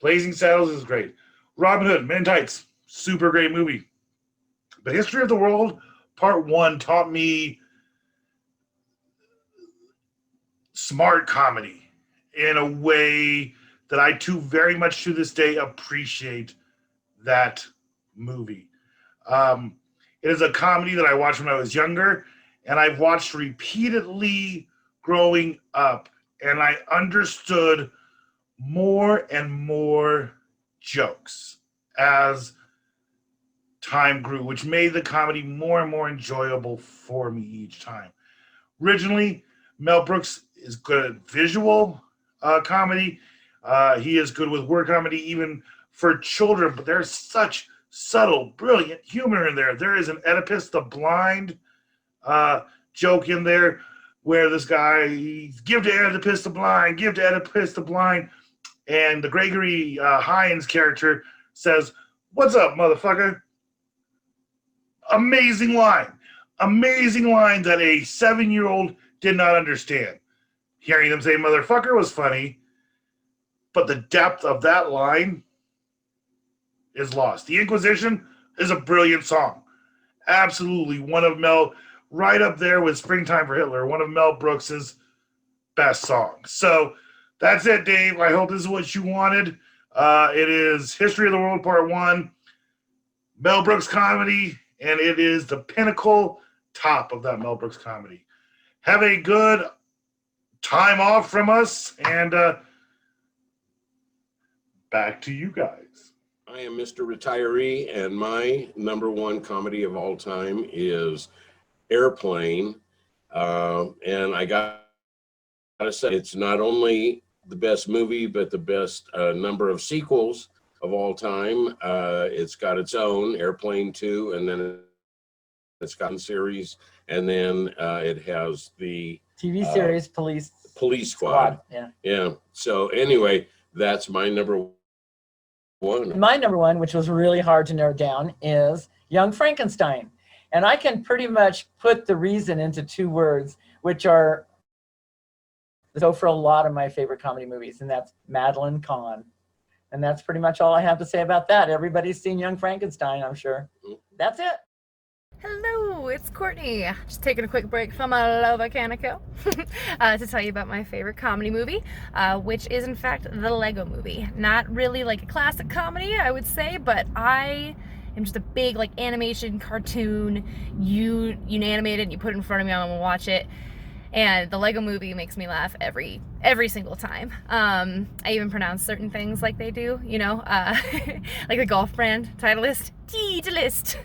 Blazing Saddles is great. Robin Hood, Men in Tights, super great movie. But History of the World Part 1 taught me smart comedy in a way that I too very much to this day appreciate that movie. It is a comedy that I watched when I was younger, and I've watched repeatedly growing up, and I understood more and more jokes as time grew, which made the comedy more and more enjoyable for me each time. Originally, Mel Brooks is good at visual comedy. He is good with word comedy, even for children, but there's such subtle, brilliant humor in there. There is an Oedipus the Blind joke in there where this guy, give to Oedipus the Blind, give to Oedipus the Blind, and the Gregory Hines character says, "What's up, motherfucker?" Amazing line that a 7-year-old did not understand. Hearing them say motherfucker was funny, but the depth of that line is lost. The Inquisition is a brilliant song. Absolutely one of Mel, right up there with Springtime for Hitler, one of Mel Brooks's best songs. So that's it, Dave. I hope this is what you wanted. It is History of the World Part 1, Mel Brooks comedy, and it is the pinnacle top of that Mel Brooks comedy. Have a good time off from us, and back to you guys. I am Mr. Retiree, and my number one comedy of all time is Airplane. And I got to say, it's not only the best movie, but the best number of sequels of all time. It's got its own Airplane 2, and then it's got a series, and then it has the TV series Police Squad. Yeah. Yeah. So anyway, that's my number one. My number one, which was really hard to narrow down, is Young Frankenstein. And I can pretty much put the reason into 2 words, which are so for a lot of my favorite comedy movies, and that's Madeline Kahn. And that's pretty much all I have to say about that. Everybody's seen Young Frankenstein, I'm sure. That's it. Hello, it's Courtney. Just taking a quick break from a Love I Canna Kill to tell you about my favorite comedy movie, which is in fact the Lego Movie. Not really like a classic comedy, I would say, but I am just a big like animation cartoon. You animate it and you put it in front of me, I'm gonna watch it. And the Lego Movie makes me laugh every single time. I even pronounce certain things like they do, you know, like the golf brand, Titleist, Titleist,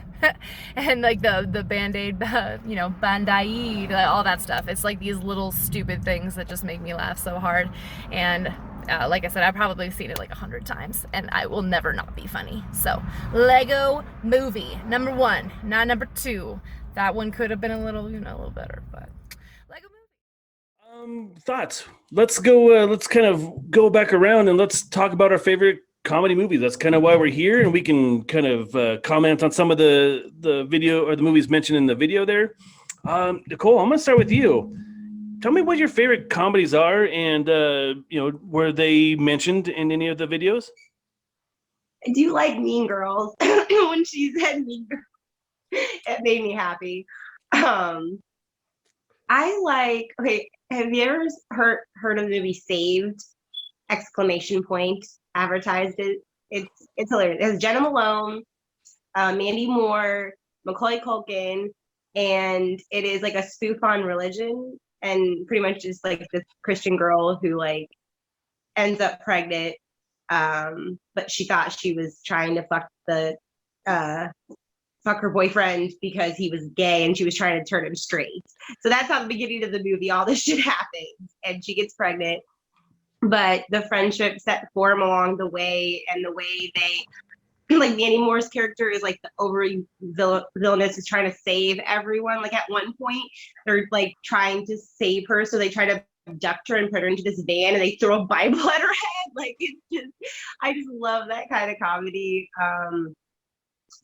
and like the Band-Aid, you know, Band-Aid, all that stuff. It's like these little stupid things that just make me laugh so hard. And like I said, I've probably seen it like 100 times, and I will never not be funny. So, Lego Movie, number 1, not number 2. That one could have been a little, you know, a little better, but. Thoughts. Let's go. Let's kind of go back around and let's talk about our favorite comedy movies. That's kind of why we're here, and we can kind of comment on some of the video or the movies mentioned in the video there. Nicole, I'm gonna start with you. Tell me what your favorite comedies are, and you know, were they mentioned in any of the videos? I do like Mean Girls. When she said Mean Girls, it made me happy. I like, okay, have you ever heard of the movie Saved? ! Advertised it. It's hilarious. It has Jenna Malone, Mandy Moore, Macaulay Culkin, and it is like a spoof on religion, and pretty much just like this Christian girl who like ends up pregnant, but she thought she was trying to fuck her boyfriend because he was gay, and she was trying to turn him straight. So that's how the beginning of the movie, all this shit happens, and she gets pregnant. But the friendships that form along the way, and the way they, like Mandy Moore's character is like the overly villainous, is trying to save everyone. Like at one point, they're like trying to save her, so they try to abduct her and put her into this van, and they throw a Bible at her head. Like it's just, I just love that kind of comedy.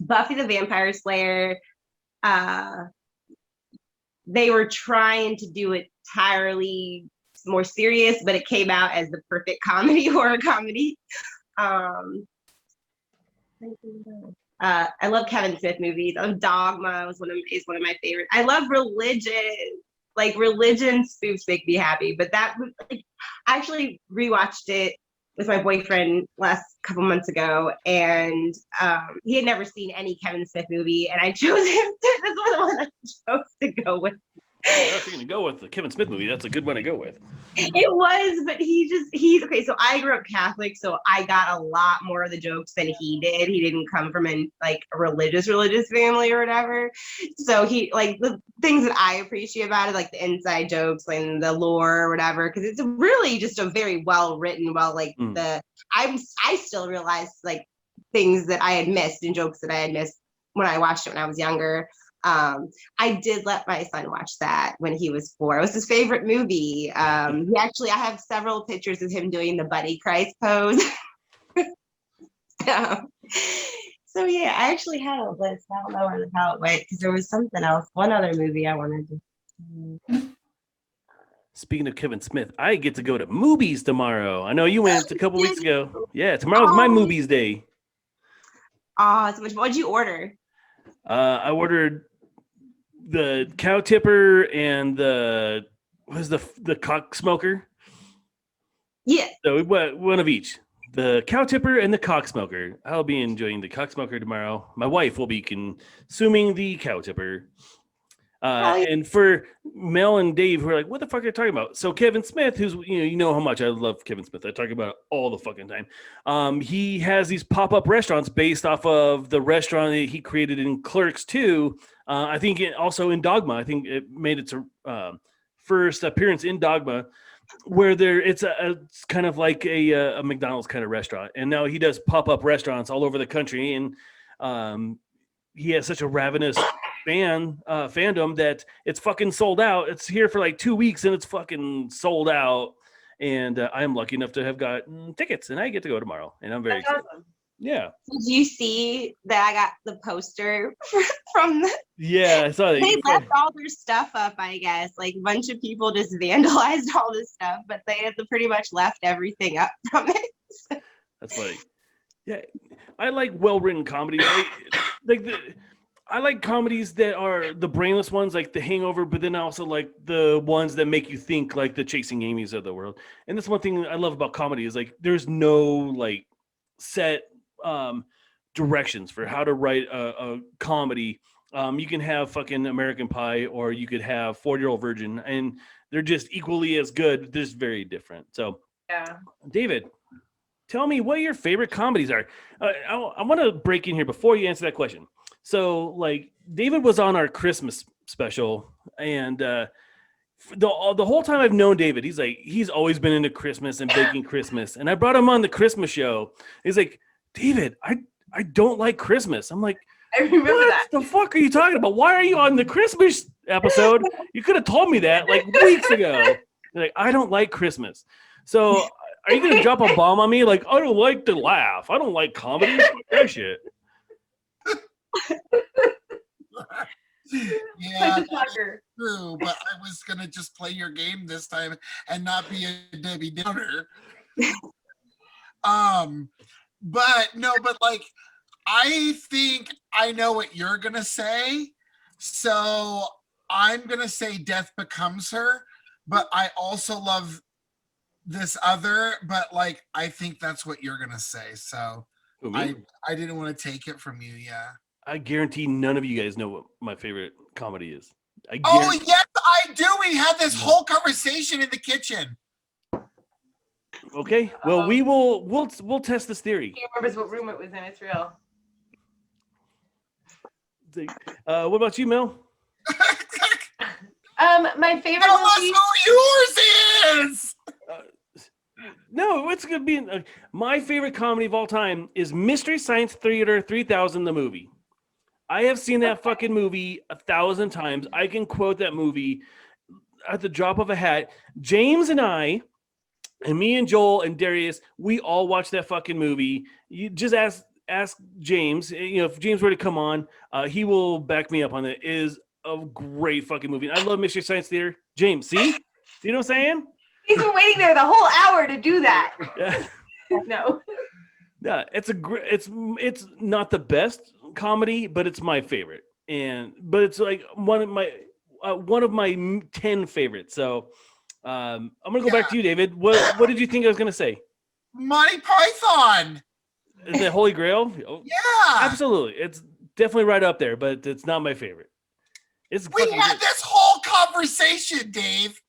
Buffy the Vampire Slayer, they were trying to do it entirely more serious, but it came out as the perfect horror comedy. I love Kevin Smith movies. Dogma is one of my favorites. I love religion. Like religion spoofs make me happy, but that like, I actually rewatched it with my boyfriend last couple months ago, and he had never seen any Kevin Smith movie, and I chose him. This was the one I chose to go with. Well, if you're gonna go with the Kevin Smith movie, that's a good one to go with. It was, but he's okay. So I grew up Catholic, so I got a lot more of the jokes than he did. He didn't come from a religious family or whatever. So he like the things that I appreciate about it, like the inside jokes and the lore or whatever, because it's really just a very well written, I still realize like things that I had missed and jokes that I had missed when I watched it when I was younger. I did let my son watch that when he was 4. It was his favorite movie. I have several pictures of him doing the Buddy Christ pose. So yeah, I actually had a list. I don't know how it went, because there was something else, one other movie I wanted to. Speaking of Kevin Smith, I get to go to movies tomorrow. I know you went a couple weeks ago. Yeah, tomorrow's my movies day. So what'd you order? I ordered the cow tipper and the cock smoker. Yeah. So one of each. The cow tipper and the cock smoker. I'll be enjoying the cock smoker tomorrow. My wife will be consuming the cow tipper. And for Mel and Dave, who are like, what the fuck are you talking about? So Kevin Smith, who's, you know how much I love Kevin Smith. I talk about it all the fucking time. He has these pop-up restaurants based off of the restaurant that he created in Clerks 2. I think also in Dogma. I think it made its first appearance in Dogma, where it's kind of like a McDonald's kind of restaurant. And now he does pop-up restaurants all over the country. And he has such a ravenous fandom that it's fucking sold out. It's here for like 2 weeks and it's fucking sold out. And I'm lucky enough to have gotten tickets, and I get to go tomorrow, and I'm very excited. Awesome. Yeah. Did you see that I got the poster from the? Yeah, I saw that. They left all their stuff up, I guess. Like a bunch of people just vandalized all this stuff, but they had pretty much left everything up from it. That's funny. Yeah, I like well-written comedies. I like comedies that are the brainless ones, like The Hangover, but then I also like the ones that make you think, like the Chasing Amy's of the world. And that's one thing I love about comedy is like there's no like set directions for how to write a comedy. You can have fucking American Pie, or you could have 40-Year-Old Virgin, and they're just equally as good. They're just very different. So, yeah, David, tell me what your favorite comedies are. I want to break in here before you answer that question. So, like, David was on our Christmas special, and the whole time I've known David, he's always been into Christmas and baking Christmas. And I brought him on the Christmas show. He's like, David, I don't like Christmas. I'm like, I remember what the fuck are you talking about? Why are you on the Christmas episode? You could have told me that like weeks ago. Like, I don't like Christmas. So are you gonna drop a bomb on me? Like, I don't like to laugh. I don't like comedy. That shit. Yeah, true, but I was gonna just play your game this time and not be a Debbie Downer. But like, I think I know what you're gonna say, so I'm gonna say Death Becomes Her, but I also love this other, but like I think that's what you're gonna say, so I didn't want to take it from you. Yeah, I guarantee none of you guys know what my favorite comedy is. Oh yes, I do. We had this whole conversation in the kitchen. Okay, well we'll test this theory. He remembers what room it was in. It's real. What about you, Mel? My favorite movie. Who yours is? No, it's gonna be my favorite comedy of all time is Mystery Science Theater 3000, the movie. I have seen that fucking movie 1,000 times. I can quote that movie at the drop of a hat. James and I, and me and Joel and Darius, we all watched that fucking movie. You just ask James. You know, if James were to come on, he will back me up on it. It is a great fucking movie. I love Mystery Science Theater. James, see? You know what I'm saying? He's been waiting there the whole hour to do that. Yeah. No. Yeah, it's not the best comedy, but it's my favorite. But it's like one of my 10 favorites. So I'm gonna go back to you, David. What did you think I was gonna say? Monty Python. Is it Holy Grail? Yeah, absolutely. It's definitely right up there, but it's not my favorite. We had this whole conversation, Dave.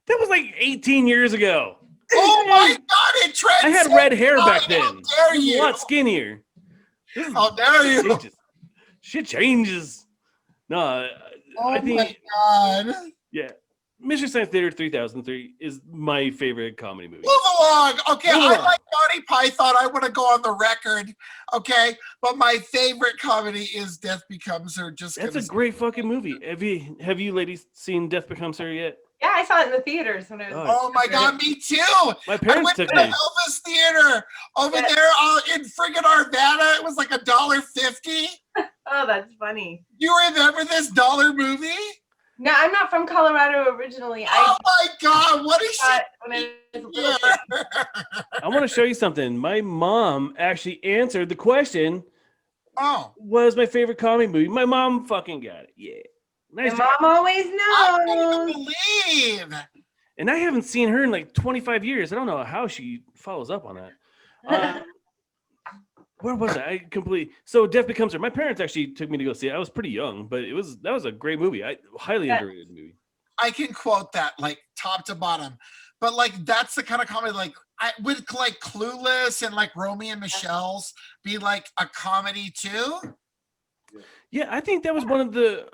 That was like 18 years ago. Oh my God! It I had red hair back then. How dare you? A lot skinnier. How dare you? Shit changes. No, I think. My God. Yeah, Mystery Science Theater 3003 is my favorite comedy movie. Move along. Okay, I like Monty Python. I want to go on the record. Okay, but my favorite comedy is Death Becomes Her. That's a great fucking movie. Have you ladies seen Death Becomes Her yet? Yeah, I saw it in the theaters when I was. Oh my God, me too. My parents took me. I went to the Elvis Theater over there in friggin' Arvada. It was like $1.50. Oh, that's funny. You remember this dollar movie? No, I'm not from Colorado originally. Oh my God, what is she? When I was a little kid. I want to show you something. My mom actually answered the question. Oh. What is my favorite comedy movie? My mom fucking got it. Yeah. Nice. Mom always knows. I can't even believe. And I haven't seen her in like 25 years. I don't know how she follows up on that. Where was I? So Death Becomes Her. My parents actually took me to go see it. I was pretty young, but that was a great movie. I highly underrated movie. I can quote that like top to bottom, but like that's the kind of comedy like I would like Clueless and like Romy and Michelle's be like a comedy too. Yeah, I think that was one of the.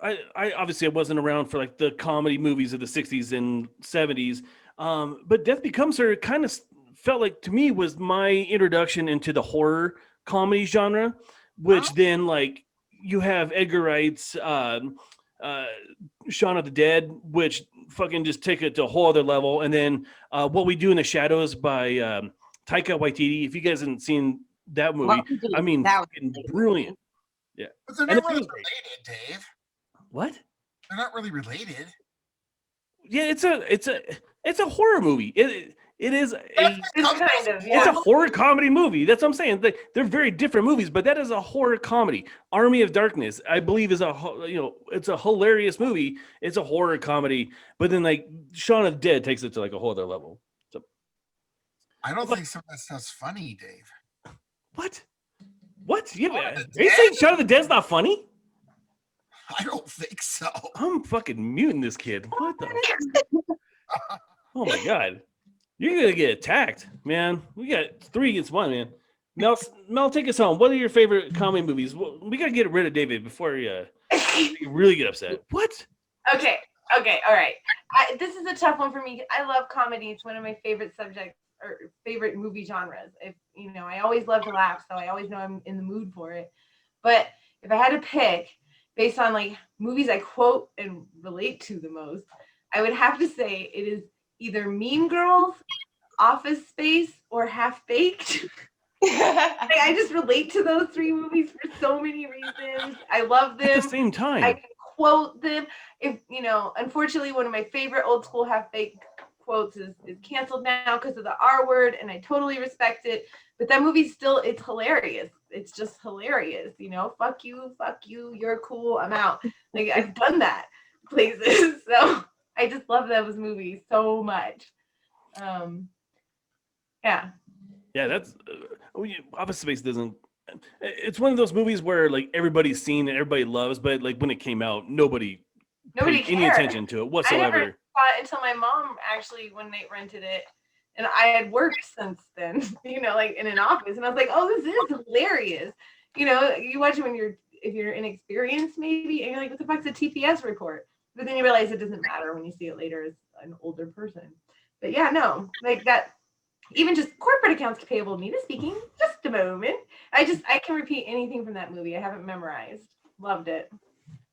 I obviously I wasn't around for like the comedy movies of the 60s and 70s, but Death Becomes Her kind of felt like to me was my introduction into the horror comedy genre, which then like you have Edgar Wright's Shaun of the Dead, which fucking just take it to a whole other level, and then What We Do in the Shadows by Taika Waititi. If you guys haven't seen that movie, I mean, brilliant. Yeah, but they're not really related, Dave. What? They're not really related. Yeah, it's a horror movie. It's a horror comedy movie. That's what I'm saying. They're very different movies, but that is a horror comedy. Army of Darkness, I believe, is it's a hilarious movie. It's a horror comedy, but then like Shaun of the Dead takes it to like a whole other level. So, I don't think some of that stuff's funny, Dave. What? Yeah, are you saying Shaun of the Dead's not funny? I don't think so. I'm fucking muting this kid. What the? Oh my God. You're going to get attacked, man. We got 3 against 1, man. Mel, take us home. What are your favorite comedy movies? We got to get rid of David before you really get upset. What? Okay. All right. This is a tough one for me. I love comedy. It's one of my favorite subjects or favorite movie genres. I always love to laugh, so I always know I'm in the mood for it. But if I had to pick based on like movies I quote and relate to the most, I would have to say it is either Mean Girls, Office Space, or Half Baked. I just relate to those 3 movies for so many reasons. I love them. At the same time, I can quote them. Unfortunately, one of my favorite old school Half Baked quotes is canceled now because of the R word, and I totally respect it. But that movie it's hilarious. It's just hilarious. Fuck you, you're cool, I'm out. Like I've done that places. So I just love those movies so much. Yeah, that's Office Space doesn't. It's one of those movies where like everybody's seen and everybody loves, but like when it came out, nobody paid any attention to it whatsoever. I never saw it until my mom actually one night rented it, and I had worked since then. Like in an office, and I was like, "Oh, this is hilarious." You watch it if you're inexperienced, maybe, and you're like, "What the fuck's a TPS report?" But then you realize it doesn't matter when you see it later as an older person. But yeah, no, like that. Even just corporate accounts payable, Nina speaking. Just a moment. I can repeat anything from that movie. I haven't memorized. Loved it.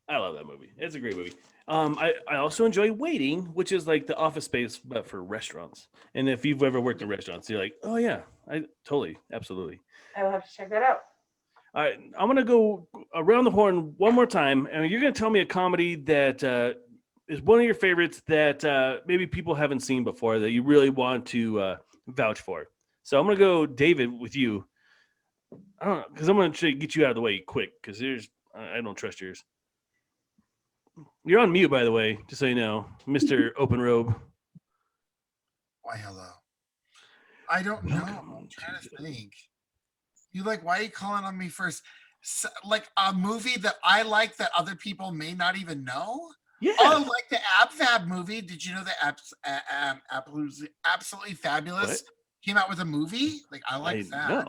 I love that movie. It's a great movie. I also enjoy Waiting, which is like the Office Space but for restaurants. And if you've ever worked in restaurants, you're like, oh yeah, I totally, absolutely. I will have to check that out. All right, I'm gonna go around the horn one more time, and you're gonna tell me a comedy that is one of your favorites that maybe people haven't seen before that you really want to vouch for. So I'm gonna go, David, with you. I don't know, because I'm gonna try to get you out of the way quick, because I don't trust yours. You're on mute, by the way, just so you know, Mr. Open Robe. Why, hello. I don't know. I'm trying to think. Why are you calling on me first? So, like a movie that I like that other people may not even know? Yeah. Oh, like the AbFab movie. Did you know that Absolutely Fabulous What? came out with a movie? Like I like that. Know.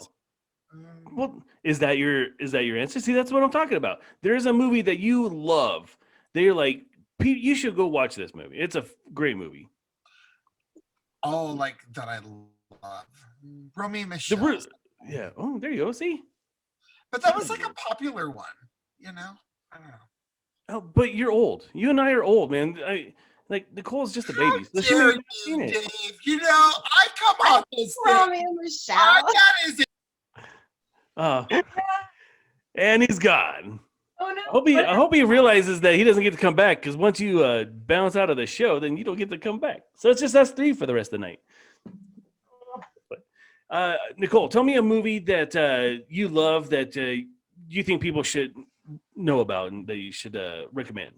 Well, is that your answer? See, that's what I'm talking about. There's a movie that you love. They're like, Pete, you should go watch this movie. It's a great movie. Oh, like that I love. Romy and Michelle. Yeah. Oh, there you go. See? But that was like a popular one, I don't know. Oh, but you're old. You and I are old, man. Nicole's just a baby. So she Dare may have seen it. Dave, I come on this Romy and Michelle. That is it. And he's gone. Oh no! I hope he realizes that he doesn't get to come back, because once you bounce out of the show, then you don't get to come back. So it's just us three for the rest of the night. But, Nicole, tell me a movie that you love that you think people should know about and that you should recommend.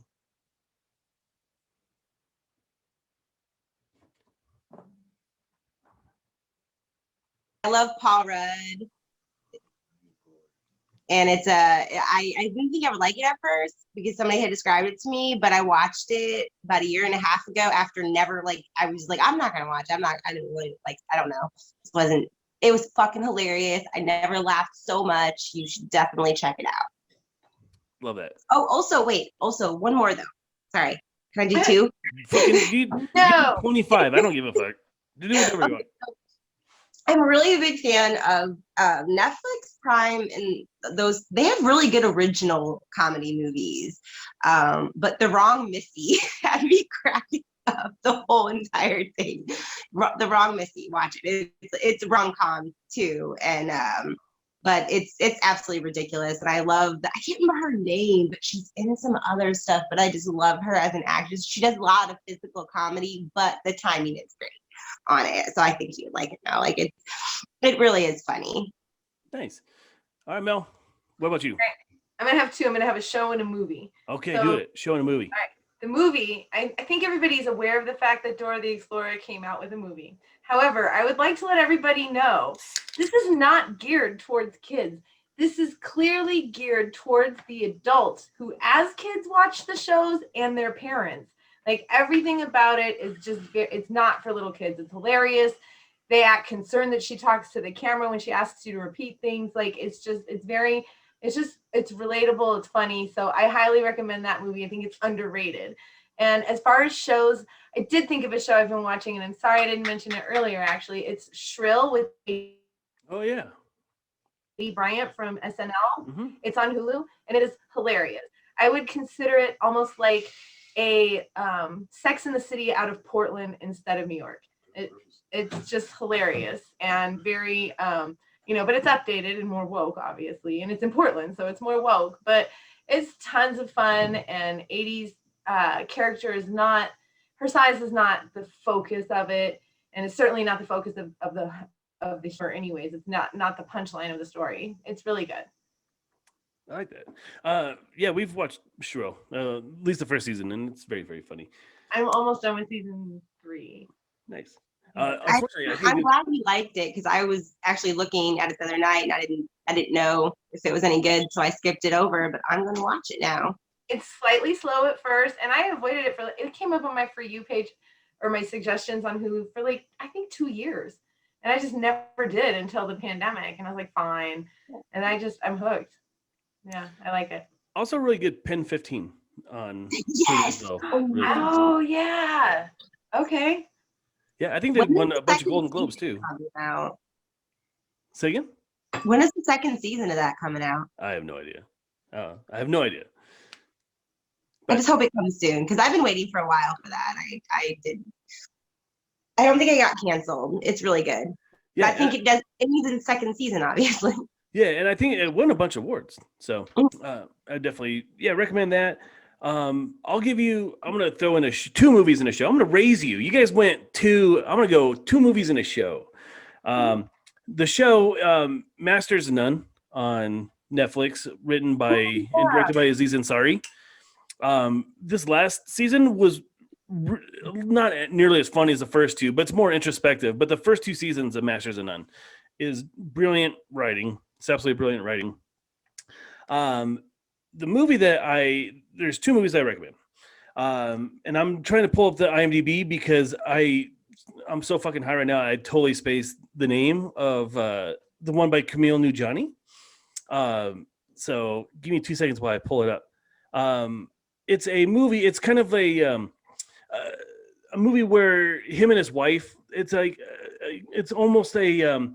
I love Paul Rudd. And it's I didn't think I would like it at first because somebody had described it to me, but I watched it about a year and a half ago after never, like, I was like, I'm not going to watch it. I didn't really, like, I don't know. It was fucking hilarious. I never laughed so much. You should definitely check it out. Love that. Oh, also one more though. Sorry. Can I do two? No. 25. I don't give a fuck. Do whatever you want. I'm really a big fan of Netflix, Prime, and those. They have really good original comedy movies. But The Wrong Missy had me cracking up the whole entire thing. The Wrong Missy, watch it. It's rom-com too, and but it's absolutely ridiculous. And I love that. I can't remember her name, but she's in some other stuff. But I just love her as an actress. She does a lot of physical comedy, but the timing is great on it. So I think you'd like it now. Like it really is funny. Nice. All right, Mel. What about you? Right. I'm gonna have two. I'm gonna have a show and a movie. Okay, do it. Show and a movie. All right. The movie, I think everybody's aware of the fact that Dora the Explorer came out with a movie. However, I would like to let everybody know this is not geared towards kids. This is clearly geared towards the adults who, as kids, watch the shows and their parents. Like, everything about it is just, it's not for little kids. It's hilarious. They act concerned that she talks to the camera when she asks you to repeat things. Like, it's relatable. It's funny. So I highly recommend that movie. I think it's underrated. And as far as shows, I did think of a show I've been watching, and I'm sorry I didn't mention it earlier, actually. It's Shrill with Oh, yeah. Lee Bryant from SNL. Mm-hmm. It's on Hulu, and it is hilarious. I would consider it almost like a Sex in the City out of Portland instead of New York. It's just hilarious and very, but it's updated and more woke, obviously. And it's in Portland, so it's more woke. But it's tons of fun, and 80s character is not, her size is not the focus of it. And it's certainly not the focus of the show anyways. It's not the punchline of the story. It's really good. I like that. Yeah, we've watched Shrill, at least the first season, and it's very, very funny. I'm almost done with season 3. Nice. I'm glad you liked it because I was actually looking at it the other night and I didn't know if it was any good, so I skipped it over. But I'm going to watch it now. It's slightly slow at first, and I avoided it it came up on my For You page or my suggestions on Hulu for I think 2 years, and I just never did until the pandemic. And I was like, fine, and I'm hooked. Yeah, I like it. Also, really good Pen 15 on. Yes. Oh yeah. Okay. Yeah, I think they won a bunch of Golden Globes too. Say again? When is the second season of that coming out? I have no idea. I have no idea. I just hope it comes soon because I've been waiting for a while for that. I don't think I got canceled. It's really good. Yeah, I think it does. It needs a second season, obviously. Yeah, and I think it won a bunch of awards. So I definitely recommend that. I'm gonna throw in two movies in a show. I'm gonna raise you. You guys went two. I'm gonna go 2 movies in a show. The show Masters of None on Netflix, written by and directed by Aziz Ansari. This last season was not nearly as funny as the first 2, but it's more introspective. But the first 2 seasons of Masters of None is brilliant writing. It's absolutely brilliant writing. The movie there's 2 movies I recommend. And I'm trying to pull up the IMDb because I'm so fucking high right now. I totally spaced the name of the one by Camille Nujani. So give me 2 seconds while I pull it up. It's a movie. It's kind of a movie where him and his wife. It's like it's almost a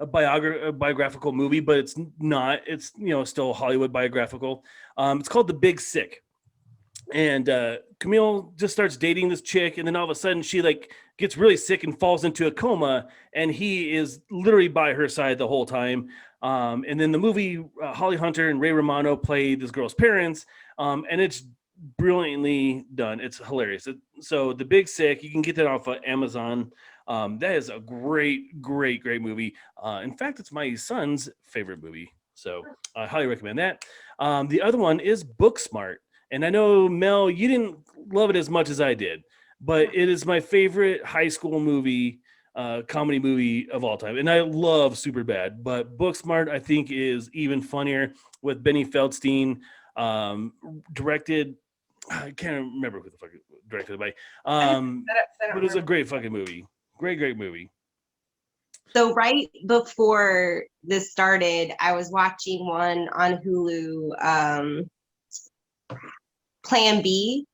biographical movie, but it's not. It's still Hollywood biographical. It's called The Big Sick, and Camille just starts dating this chick, and then all of a sudden she gets really sick and falls into a coma, and he is literally by her side the whole time. And then the movie, Holly Hunter and Ray Romano play this girl's parents, and it's brilliantly done. It's hilarious. So The Big Sick, you can get that off of Amazon. That is a great movie. In fact, it's my son's favorite movie, so I highly recommend that. The other one is Booksmart, and I know, Mel, you didn't love it as much as I did, but it is my favorite high school movie, comedy movie of all time, and I love Superbad, but Booksmart I think is even funnier, with Benny Feldstein, directed. I can't remember who the fuck it directed by. But it was a great fucking movie. Great movie. So right before this started, I was watching one on Hulu, Plan B.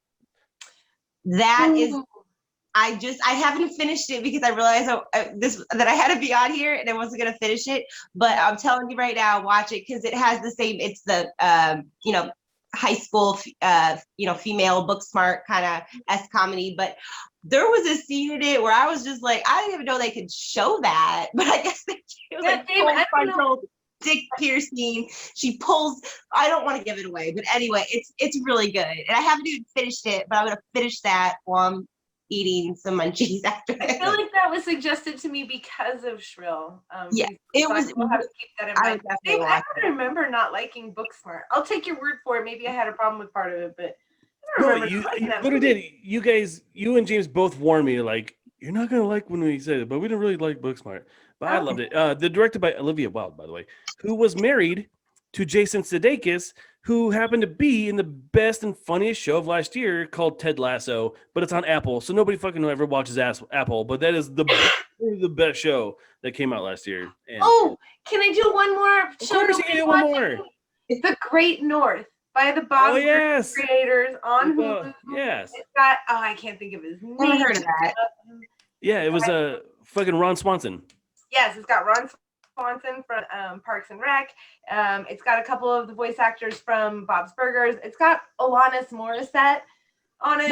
That is, I haven't finished it because I realized that I had to be on here and I wasn't gonna finish it. But I'm telling you right now, watch it because it has the same. It's the high school female book smart kind of S comedy, but there was a scene in it where I was just like, I didn't even know they could show that, but I guess it was like full dick piercing. She pulls. I don't want to give it away, but anyway, it's really good, and I haven't even finished it, but I'm gonna finish that while I'm eating some munchies after it. I feel like that was suggested to me because of Shrill. Yeah, it was. We'll have to keep that in mind. Dave, I don't remember not liking Booksmart. I'll take your word for it. Maybe I had a problem with part of it, but I don't remember. You literally did. You guys, you and James both warned me, like, you're not gonna like when we said it, but we didn't really like Booksmart. But I loved it. They're directed by Olivia Wilde, by the way, who was married to Jason Sudeikis, who happened to be in the best and funniest show of last year called Ted Lasso, but it's on Apple, so nobody fucking ever watches Apple. But that is the best show that came out last year. And can I do one more show? Of course, you can do one more. It's The Great North by the Bob creators on Hulu. Yes. It's got, I can't think of his name. Never heard of that. Yeah, it was fucking Ron Swanson. Yes, it's got Ron Swanson from Parks and Rec. It's got a couple of the voice actors from Bob's Burgers. It's got Alanis Morissette on it.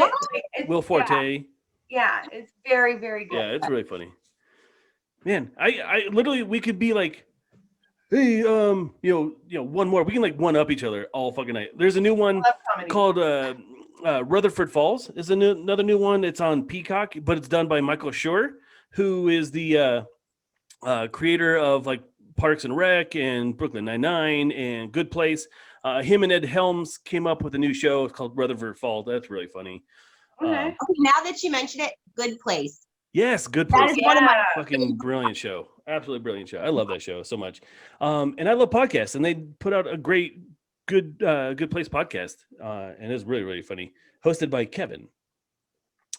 Will Forte. Yeah, it's very, very good. Yeah, it's really funny. Man, I literally, we could be like, hey, one more. We can like one up each other all fucking night. There's a new one called Rutherford Falls. Is another new one. It's on Peacock, but it's done by Michael Schur, who is the creator of like Parks and Rec and Brooklyn Nine-Nine and Good Place. Him and Ed Helms came up with a new show. It's called Rutherford Falls. That's really funny. Okay, now that you mention it, Good Place. Yes, Good Place. That is one of my fucking brilliant show. Absolutely brilliant show. I love that show so much. And I love podcasts, and they put out a great Good Place podcast. And it's really, really funny. Hosted by Kevin.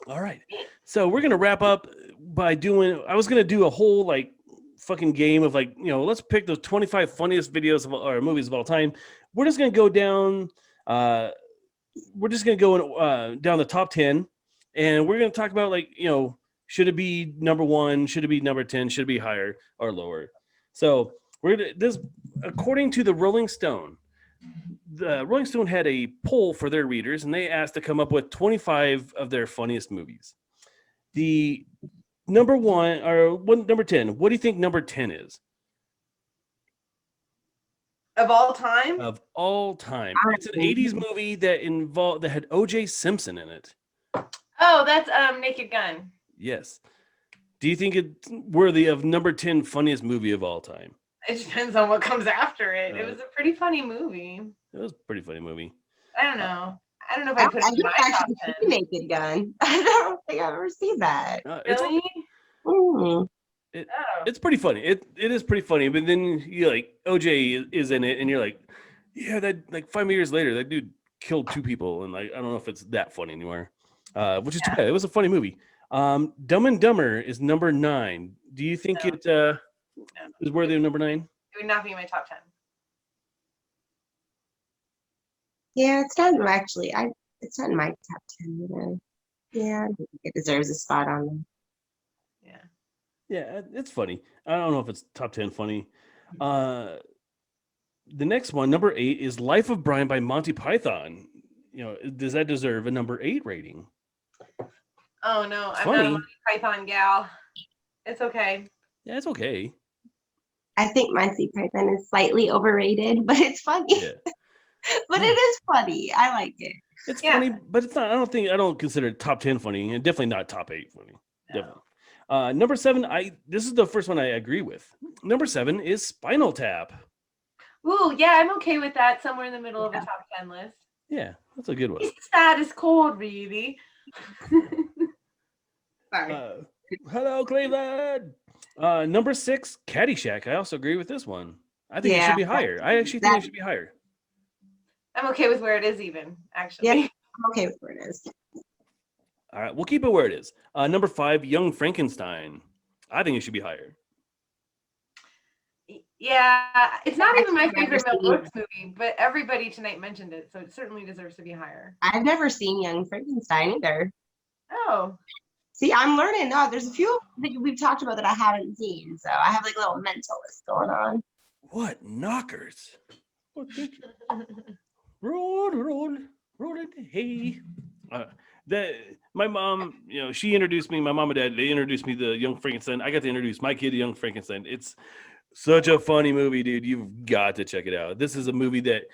All right. So we're gonna wrap up by I was gonna do a whole like fucking game of like, let's pick the 25 funniest videos or movies of all time. We're just gonna go down. We're just gonna go down the top 10, and we're gonna talk about like, should it be number 1? Should it be number 10? Should it be higher or lower? So according to the Rolling Stone. The Rolling Stone had a poll for their readers, and they asked to come up with 25 of their funniest movies. The number 10. What do you think number 10 is? Of all time? Of all time. It's an 80s movie that had O.J. Simpson in it. Oh, that's Naked Gun. Yes. Do you think it's worthy of number 10 funniest movie of all time? It depends on what comes after it. It was a pretty funny movie. It was a pretty funny movie. I don't know if I put it in my top 10. Naked Gun. I don't think I've ever seen that. Really? It's pretty funny. It is pretty funny, but then you like OJ is in it, and you're like, yeah, that like 5 years later, that dude killed 2 people, and like I don't know if it's that funny anymore. Which is too bad. It was a funny movie. Dumb and Dumber is number 9. Do you think it is worthy of number 9? It would not be in my top 10. Yeah, it's not actually. It's not in my top 10 either. Yeah, I think it deserves a spot on there. Yeah, it's funny. I don't know if it's top 10 funny. The next one, number 8, is Life of Brian by Monty Python. Does that deserve a number 8 rating? Oh no, It's I'm funny. not a Monty Python gal. It's okay. Yeah, it's okay. I think Monty Python is slightly overrated, but it's funny. Yeah. But it is funny. I like it. It's funny, but it's not. I don't consider it top 10 funny, and definitely not top 8 funny. Definitely. Number 7, this is the first one I agree with. Number 7 is Spinal Tap. Ooh, yeah, I'm okay with that. Somewhere in the middle of a top 10 list. Yeah, that's a good one. It's the saddest chord, really. Sorry. Hello, Cleveland. Number 6, Caddyshack. I also agree with this one. I think it should be higher. I actually think it should be higher. I'm okay with where it is, even, actually. Yeah, I'm okay with where it is. All right, we'll keep it where it is. Number 5, Young Frankenstein. I think it should be higher. Yeah, it's not even my favorite Mel Brooks movie, but everybody tonight mentioned it, so it certainly deserves to be higher. I've never seen Young Frankenstein either. Oh. See, I'm learning. No, there's a few that we've talked about that I haven't seen, so I have like a little mental list going on. What knockers? Roll it, hey. My mom, she introduced me. My mom and dad, they introduced me to Young Frankenstein. I got to introduce my kid to Young Frankenstein. It's such a funny movie, dude. You've got to check it out. This is a movie that,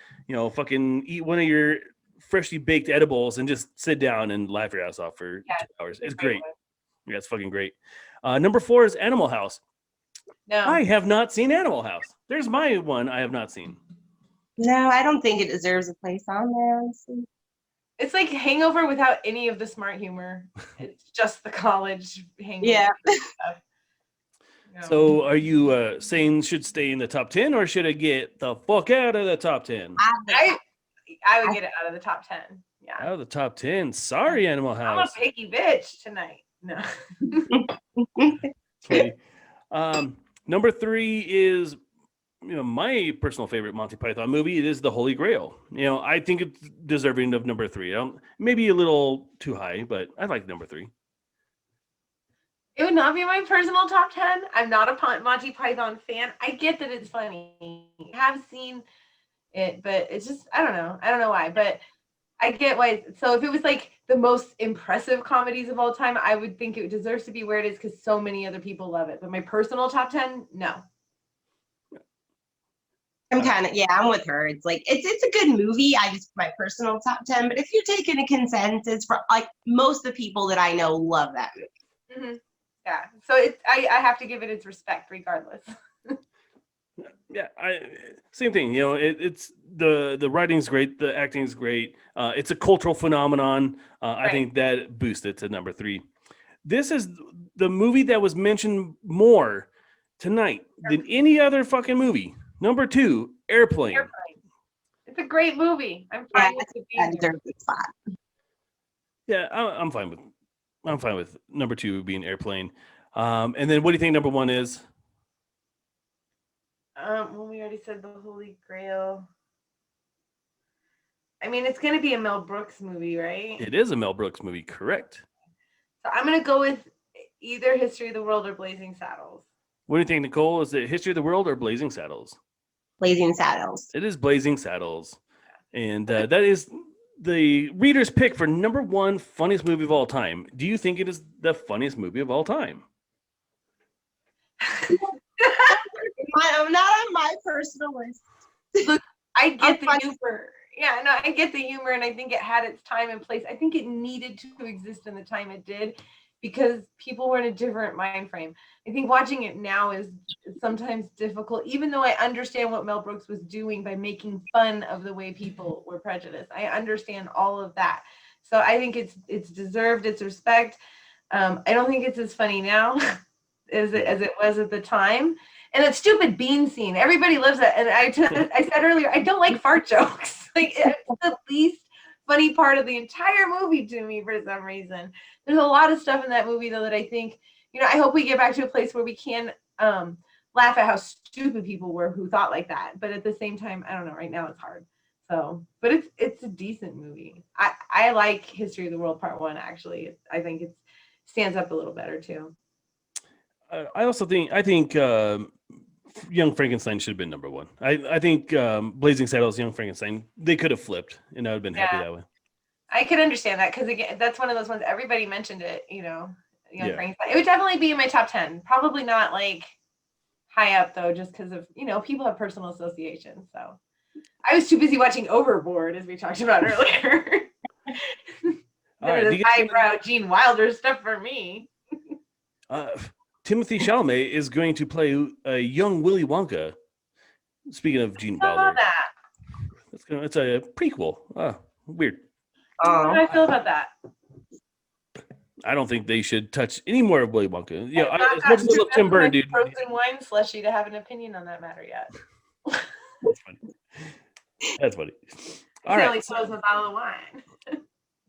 fucking eat one of your freshly baked edibles and just sit down and laugh your ass off for 2 hours. It's great. Yeah, it's fucking great. Number 4 is Animal House. No. I have not seen Animal House. There's my one I have not seen. No, I don't think it deserves a place on there, honestly. It's like Hangover without any of the smart humor. It's just the college hangover. Yeah. Stuff. So are you saying should stay in the top 10 or should I get the fuck out of the top 10? I would get it out of the top 10. Yeah. Out of the top 10. Sorry, Animal I'm House. a picky bitch tonight. No. Number 3 is my personal favorite Monty Python movie. It is The Holy Grail. I think it's deserving of number 3. Maybe a little too high, but I like number 3. It would not be my personal top 10. I'm not a Monty Python fan. I get that it's funny. I have seen it, but it's just, I don't know why, but I get why. So if it was like the most impressive comedies of all time, I would think it deserves to be where it is because so many other people love it. But my personal top 10, no. I'm with her. It's like, it's a good movie. I just, my personal top 10, but if you take in a consensus for like most of the people that I know love that movie. Mm-hmm. Yeah. So I have to give it its respect regardless. Yeah, same thing. It's the writing's great, the acting's great. It's a cultural phenomenon. I think that boosted it to number 3. This is the movie that was mentioned more tonight than any other fucking movie. Number 2, Airplane. It's a great movie. I'm fine with it being there. Yeah, I'm fine with number 2 being Airplane. And then what do you think number 1 is? Well, we already said The Holy Grail. I mean, it's going to be a Mel Brooks movie, right? It is a Mel Brooks movie, correct. So I'm going to go with either History of the World or Blazing Saddles. What do you think, Nicole? Is it History of the World or Blazing Saddles? Blazing Saddles. It is Blazing Saddles. And that is the reader's pick for number 1 funniest movie of all time. Do you think it is the funniest movie of all time? I'm not on my personal list. Look, I get the humor. Yeah, no, I get the humor, and I think it had its time and place. I think it needed to exist in the time it did because people were in a different mind frame. I think watching it now is sometimes difficult, even though I understand what Mel Brooks was doing by making fun of the way people were prejudiced. I understand all of that. So I think it's deserved its respect. I don't think it's as funny now as it was at the time. And that stupid bean scene, everybody loves it. And I said earlier, I don't like fart jokes. Like it's the least funny part of the entire movie to me for some reason. There's a lot of stuff in that movie though that I think, I hope we get back to a place where we can laugh at how stupid people were who thought like that. But at the same time, I don't know, right now it's hard. So, but it's a decent movie. I like History of the World Part 1, actually. I think it stands up a little better too. I think Young Frankenstein should have been number 1. I think Blazing Saddles, Young Frankenstein, they could have flipped, and I would have been happy that way. I could understand that because again, that's one of those ones everybody mentioned it. Young Frankenstein. It would definitely be in my top 10. Probably not like high up though, just because of people have personal associations. So I was too busy watching Overboard, as we talked about earlier. There was highbrow Gene Wilder stuff for me. Timothy Chalamet is going to play a young Willy Wonka. Speaking of Gene Wilder, it's a prequel. Weird. How do I feel about that? I don't think they should touch any more of Willy Wonka. Yeah, I've as much as I love Tim Burton, dude. Frozen wine slushy to have an opinion on that matter yet. That's funny. All right. Only throws a bottle of wine.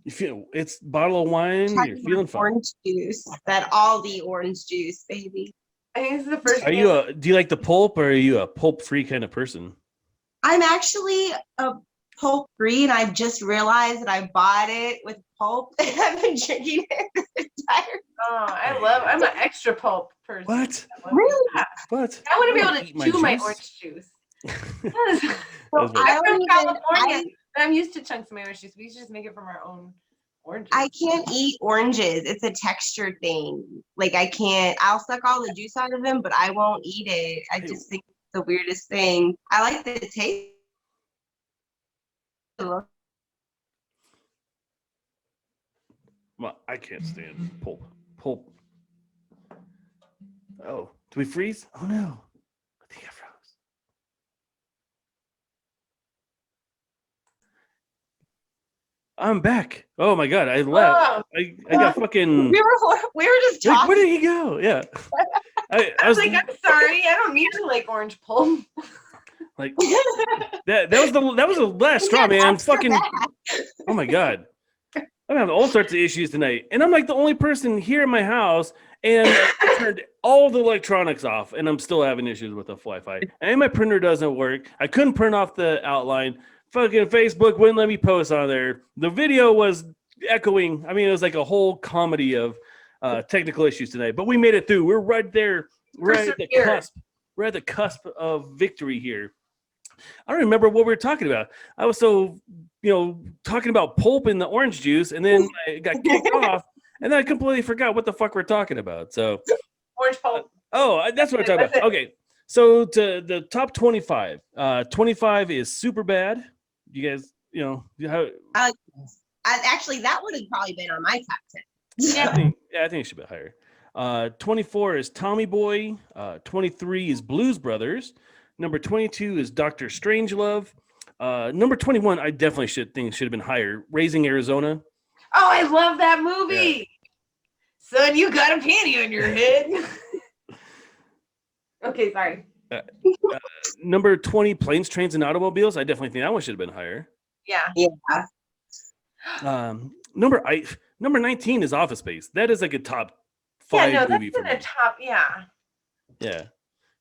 You feel it's bottle of wine. You're feeling fine. Orange juice, that Aldi orange juice, baby. I think this is the first. Are you do you like the pulp, or are you a pulp-free kind of person? I'm actually a pulp-free, and I just realized that I bought it with pulp, and I've been drinking it this entire. I'm an extra pulp person. What? Really? What? I want to be able to chew my orange juice. I'm from California. I'm used to chunks of my orange juice. We should just make it from our own oranges. I can't eat oranges. It's a texture thing. Like I'll suck all the juice out of them, but I won't eat it. I just think it's the weirdest thing. I like the taste. Well, I can't stand pulp. Pulp. Oh, do we freeze? Oh no. I think I froze. I'm back. Oh my god, I left. I got fucking. We were just talking. Like, where did he go? Yeah. I was like, I'm sorry, I don't need to like orange pulp. Like that was the last straw, man. Fucking. Oh my god. I'm having all sorts of issues tonight, and I'm like the only person here in my house, and I turned all the electronics off, and I'm still having issues with the Wi-Fi. And my printer doesn't work. I couldn't print off the outline. Fucking Facebook wouldn't let me post on there. The video was echoing. I mean, it was like a whole comedy of technical issues tonight, but we made it through. We're right there. We're at the cusp. We're at the cusp of victory here. I don't remember what we were talking about. I was so, talking about pulp in the orange juice, and then I got kicked off, and then I completely forgot what the fuck we're talking about. So, orange pulp. That's what we're talking about. Okay, so to the top 25. 25 is Super Bad. You guys, how? Actually, that would have probably been on my top 10. I think it should be higher. 24 is Tommy Boy. 23 is Blues Brothers. Number 22 is Dr. Strangelove. Number 21, I definitely should have been higher. Raising Arizona. Oh, I love that movie. Yeah. Son, you got a panty on your head. Okay, sorry. Number 20, Planes, Trains, and Automobiles. I definitely think that one should have been higher. Yeah. Number 19 is Office Space. That is like a top 5 movie for me. That's in the top, Yeah.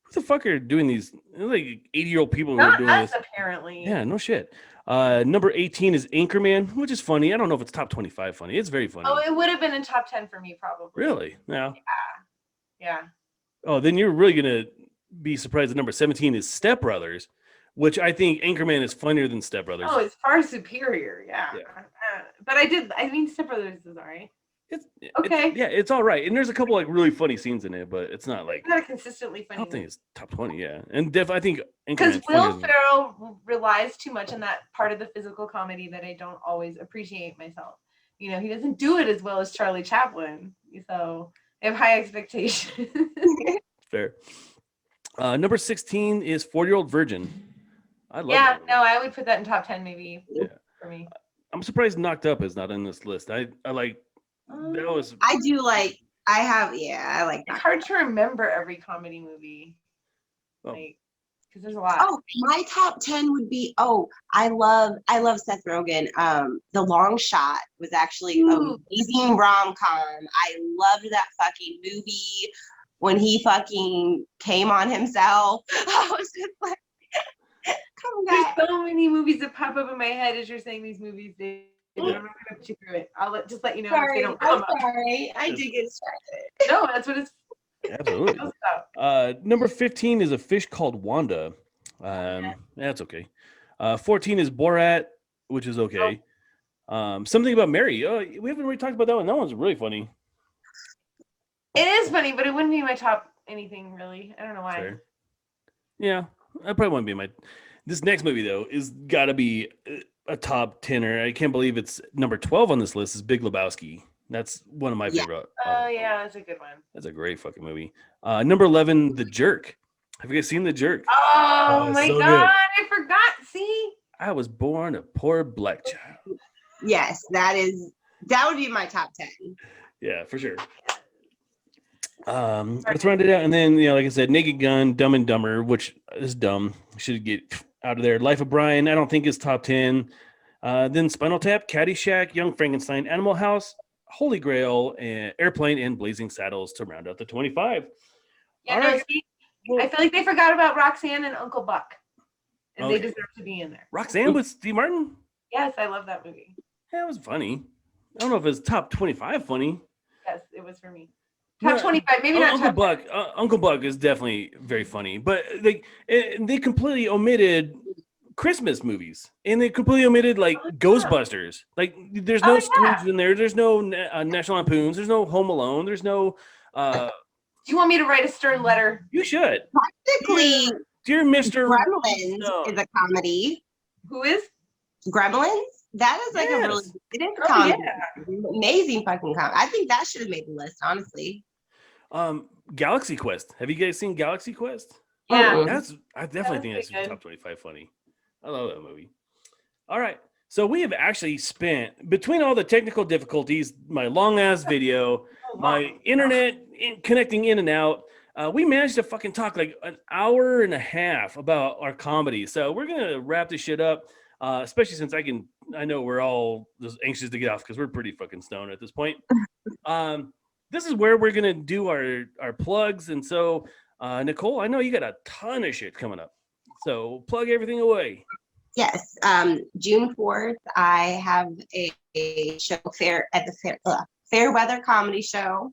Who the fuck are doing these? Like 80-year-old people who Not are doing us, this. apparently. Yeah, no shit. Number 18 is Anchorman, which is funny. I don't know if it's top 25 funny. It's very funny. Oh, it would have been in top 10 for me, probably. Really? No. Yeah. Oh, then you're really gonna be surprised that number 17 is Step Brothers, which I think Anchorman is funnier than Step Brothers. Oh, it's far superior. Yeah. But I mean, Step Brothers is all right. Okay. It's all right. And there's a couple like really funny scenes in it, but it's not like it's not a consistently funny. I don't think it's top 20. Yeah, and I think because Will Ferrell relies too much on that part of the physical comedy that I don't always appreciate myself. He doesn't do it as well as Charlie Chaplin, so I have high expectations. Fair. Number 16 is 40-Year-Old Virgin. I love. Yeah, no, I would put that in top 10 maybe for me. I'm surprised Knocked Up is not in this list. I like. That was. I do like. I like. It's hard to remember every comedy movie, because there's a lot. Oh, my top 10 would be. Oh, I love Seth Rogen. The Long Shot was actually an amazing rom-com. I loved that fucking movie when he fucking came on himself. I was just like, come There's back. so many movies that pop up in my head as you're saying these movies. I'm not gonna put you through it. I'll just let you know if they don't come up. Sorry, I did get distracted. No, that's what it's. Absolutely. Number 15 is A Fish Called Wanda. That's okay. 14 is Borat, which is okay. Something About Mary. Oh, we haven't really talked about that one. That one's really funny. It is funny, but it wouldn't be my top anything really. I don't know why. Fair. Yeah, that probably wouldn't be my. This next movie though is got to be a top 10er. I can't believe it's number 12 on this list. Is Big Lebowski. That's one of my favorite. Oh yeah, that's a good one. That's a great fucking movie. Number 11, The Jerk. Have you guys seen The Jerk? Oh my so god, good. I forgot. See, I was born a poor black child. Yes, that would be my top 10. Yeah, for sure. Let's round it out, and then like I said, Naked Gun, Dumb and Dumber, which is dumb. Should get out of there. Life of Brian, I don't think is top 10. Then Spinal Tap, Caddyshack, Young Frankenstein, Animal House, Holy Grail, and Airplane, and Blazing Saddles to round out the 25. yeah, no, see, I feel like they forgot about Roxanne and Uncle Buck, and they deserve to be in there. Roxanne with Steve Martin. Yes, I love that movie. Yeah, it was funny. I don't know if it's top 25 funny. Yes, it was for me. Top 25, maybe not Uncle top Buck. Uncle Buck is definitely very funny, but they completely omitted Christmas movies, and they completely omitted like Ghostbusters. Like, there's no Scrooge in there. There's no National Lampoons. There's no Home Alone. There's no. Do you want me to write a stern letter? You should. Practically, dear Mr. Gremlins is a comedy. Who is? Gremlins? That is like a really it is a comedy. Amazing fucking comedy. I think that should have made the list, honestly. Galaxy Quest. Have you guys seen Galaxy Quest? Yeah. I definitely think that's top 25 funny. I love that movie. All right. So we have actually spent, between all the technical difficulties, my long ass video, my internet connecting in and out, we managed to fucking talk like an hour and a half about our comedy. So we're gonna wrap this shit up, especially since I know we're all just anxious to get off because we're pretty fucking stoned at this point. This is where we're gonna do our plugs, and so Nicole, I know you got a ton of shit coming up, so plug everything away. Yes, June 4th, I have a show at the Fairweather Comedy Show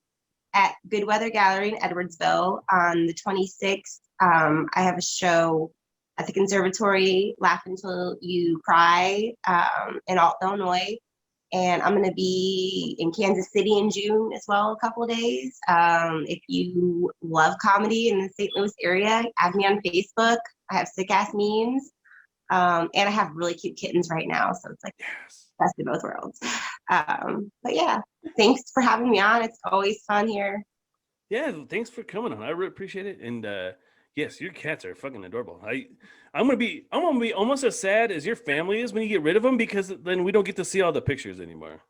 at Good Weather Gallery in Edwardsville. On the 26th, I have a show at the Conservatory, Laugh Until You Cry, in Alton, Illinois. And I'm going to be in Kansas City in June as well, a couple of days. If you love comedy in the St. Louis area, add me on Facebook. I have sick ass memes. And I have really cute kittens right now. So it's like best of both worlds. But yeah, thanks for having me on. It's always fun here. Yeah, thanks for coming on. I really appreciate it. And yes, your cats are fucking adorable. I'm gonna be almost as sad as your family is when you get rid of them, because then we don't get to see all the pictures anymore.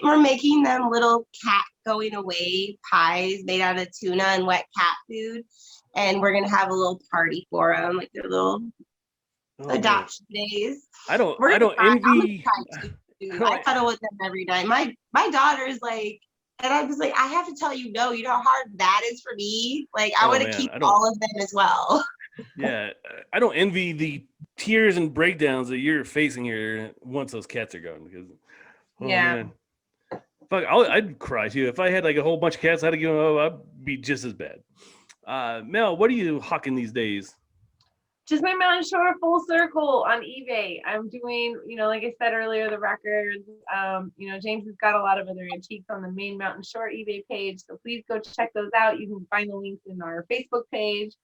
We're making them little cat going away pies made out of tuna and wet cat food, and we're gonna have a little party for them, like their little adoption days. I don't envy. I cuddle with them every night. My daughter's like, and I'm just like, I have to tell you, no, you know how hard that is for me. Like, I want to keep all of them as well. Yeah, I don't envy the tears and breakdowns that you're facing here once those cats are gone. Because, man. Fuck, I'd cry too if I had like a whole bunch of cats. I had to give them up. I'd be just as bad. Mel, what are you hawking these days? Just my Mountain Shore Full Circle on eBay. I'm doing, like I said earlier, the records. James has got a lot of other antiques on the main Mountain Shore eBay page. So please go check those out. You can find the links in our Facebook page.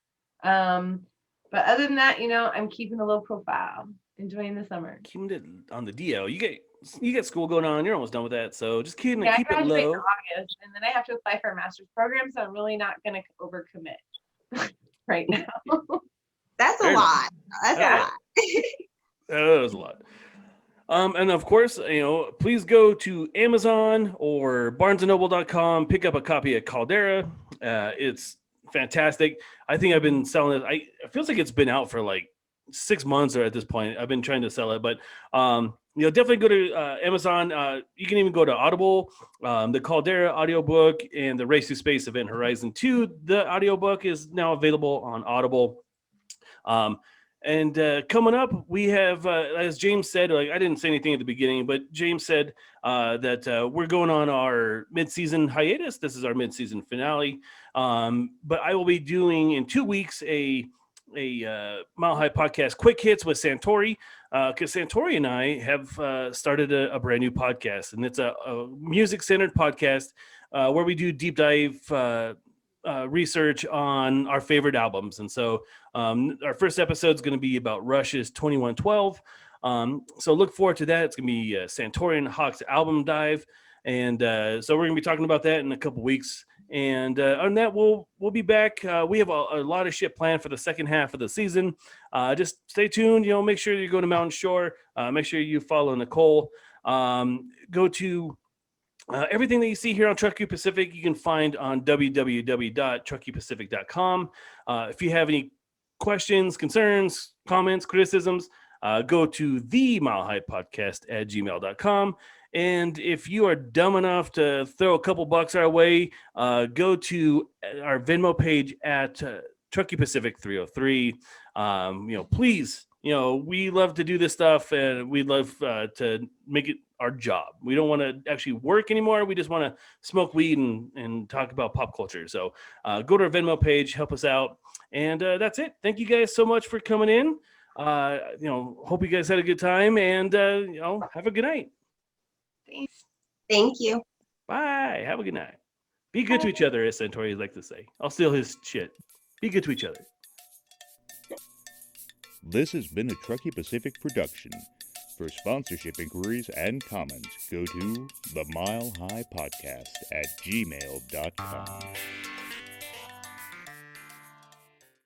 But other than that, I'm keeping a low profile, enjoying the summer. Keeping it on the DL. You get school going on. You're almost done with that. So just keep it low. I graduate in August, and then I have to apply for a master's program. So I'm really not going to overcommit right now. That's a lot. That's a lot. That was a lot. And of course, please go to Amazon or BarnesandNoble.com. Pick up a copy of Caldera. It's fantastic. I think I've been selling it. It feels like it's been out for like 6 months or at this point. I've been trying to sell it, but definitely go to Amazon. You can even go to Audible. The Caldera audiobook and the Race to Space Event Horizon 2. The audiobook is now available on Audible. And coming up, we have, as James said, like I didn't say anything at the beginning, but James said that we're going on our mid-season hiatus. This is our mid-season finale. But I will be doing in 2 weeks a Mile High Podcast Quick Hits with Santori, because Santori and I have started a brand new podcast, and it's a music-centered podcast where we do deep dive research on our favorite albums. And so our first episode is going to be about Rush's 2112. So look forward to that. It's going to be Santorian Hawk's album dive. And so we're going to be talking about that in a couple weeks. And on that, we'll be back. We have a lot of shit planned for the second half of the season. Just stay tuned. Make sure you go to Mountain Shore. Make sure you follow Nicole. Go to everything that you see here on TruckeePacific, you can find on www.TruckeePacific.com. If you have any questions, concerns, comments, criticisms, go to the Mile High PotCast at gmail.com. And if you are dumb enough to throw a couple bucks our way, go to our Venmo page at TruckeePacific 303. Please, we love to do this stuff, and we love to make it our job. We don't want to actually work anymore. We just want to smoke weed and talk about pop culture. So go to our Venmo page, help us out. And that's it. Thank you guys so much for coming in. Hope you guys had a good time, and have a good night. Thank you. Bye. Have a good night. Be good to each other, as Santori like to say. I'll steal his shit. Be good to each other. This has been a TruckeePacific production. For sponsorship inquiries and comments, go to the Mile High PotCast at gmail.com.